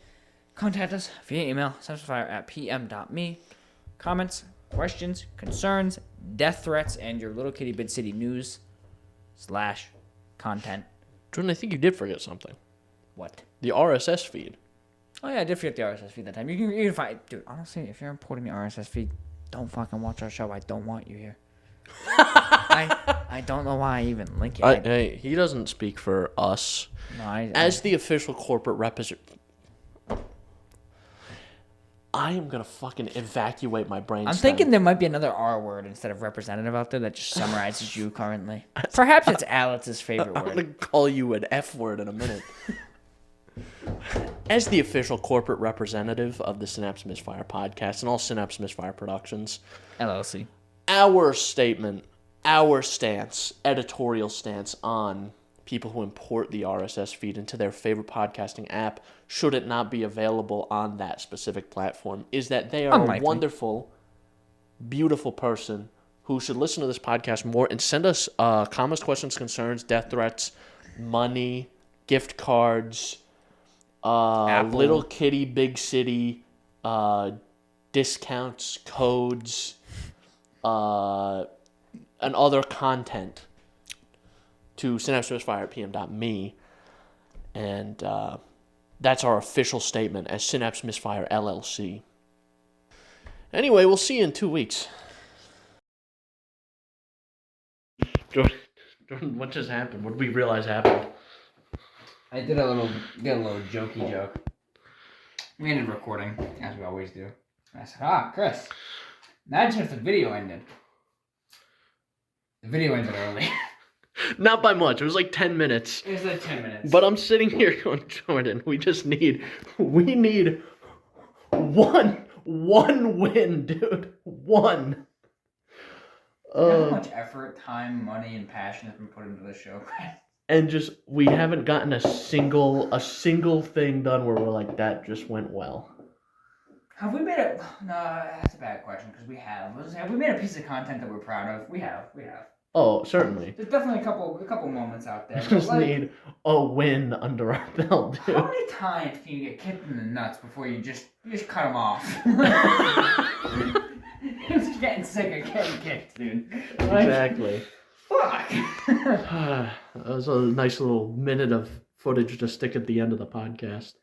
Speaker 2: contact us via email, synapsemisfire@pm.me. Comments, questions, concerns, death threats, and your Little Kitty Bid City news /content.
Speaker 1: Jordan, I think you did forget something.
Speaker 2: What?
Speaker 1: The RSS feed.
Speaker 2: Oh yeah, I did forget the RSS feed that time. You can find, dude. Honestly, if you're importing the RSS feed, don't fucking watch our show. I don't want you here. I don't know why I even link it.
Speaker 1: Hey, he doesn't speak for us.
Speaker 2: No,
Speaker 1: As the official corporate representative, I am gonna fucking evacuate my brain.
Speaker 2: I'm thinking there might be another R word instead of representative out there that just summarizes you currently. Perhaps it's Alex's favorite
Speaker 1: I'm
Speaker 2: word.
Speaker 1: gonna call you an F word in a minute. As the official corporate representative of the Synapse Misfire Podcast and all Synapse Misfire Productions,
Speaker 2: LLC.
Speaker 1: Our statement, our stance, editorial stance on people who import the RSS feed into their favorite podcasting app, should it not be available on that specific platform, is that they are
Speaker 2: Unlikely.
Speaker 1: a wonderful, beautiful person who should listen to this podcast more and send us comments, questions, concerns, death threats, money, gift cards, little kitty, big city, discounts, codes, and other content to synapsemisfire@pm.me, and that's our official statement as Synapse Misfire LLC. Anyway, we'll see you in 2 weeks. Jordan, what just happened? What did we realize happened?
Speaker 2: I did a little jokey joke. We ended recording, as we always do. I said, Chris, imagine if the video ended. The video ended early.
Speaker 1: Not by much. It was like 10 minutes.
Speaker 2: It was like 10 minutes.
Speaker 1: But I'm sitting here going, Jordan, we need one win, dude. One.
Speaker 2: You know how much effort, time, money, and passion has been put into this show?
Speaker 1: And just, we haven't gotten a single thing done where we're like, that just went well.
Speaker 2: Have we made a... No, that's a bad question, because we have. Have we made a piece of content that we're proud of? We have.
Speaker 1: Oh, certainly.
Speaker 2: There's definitely a couple moments out there.
Speaker 1: We just need a win under our belt, dude.
Speaker 2: How many times can you get kicked in the nuts before you just cut them off? You're just getting sick of getting kicked, dude. Like,
Speaker 1: Exactly.
Speaker 2: fuck.
Speaker 1: That was a nice little minute of footage to stick at the end of the podcast.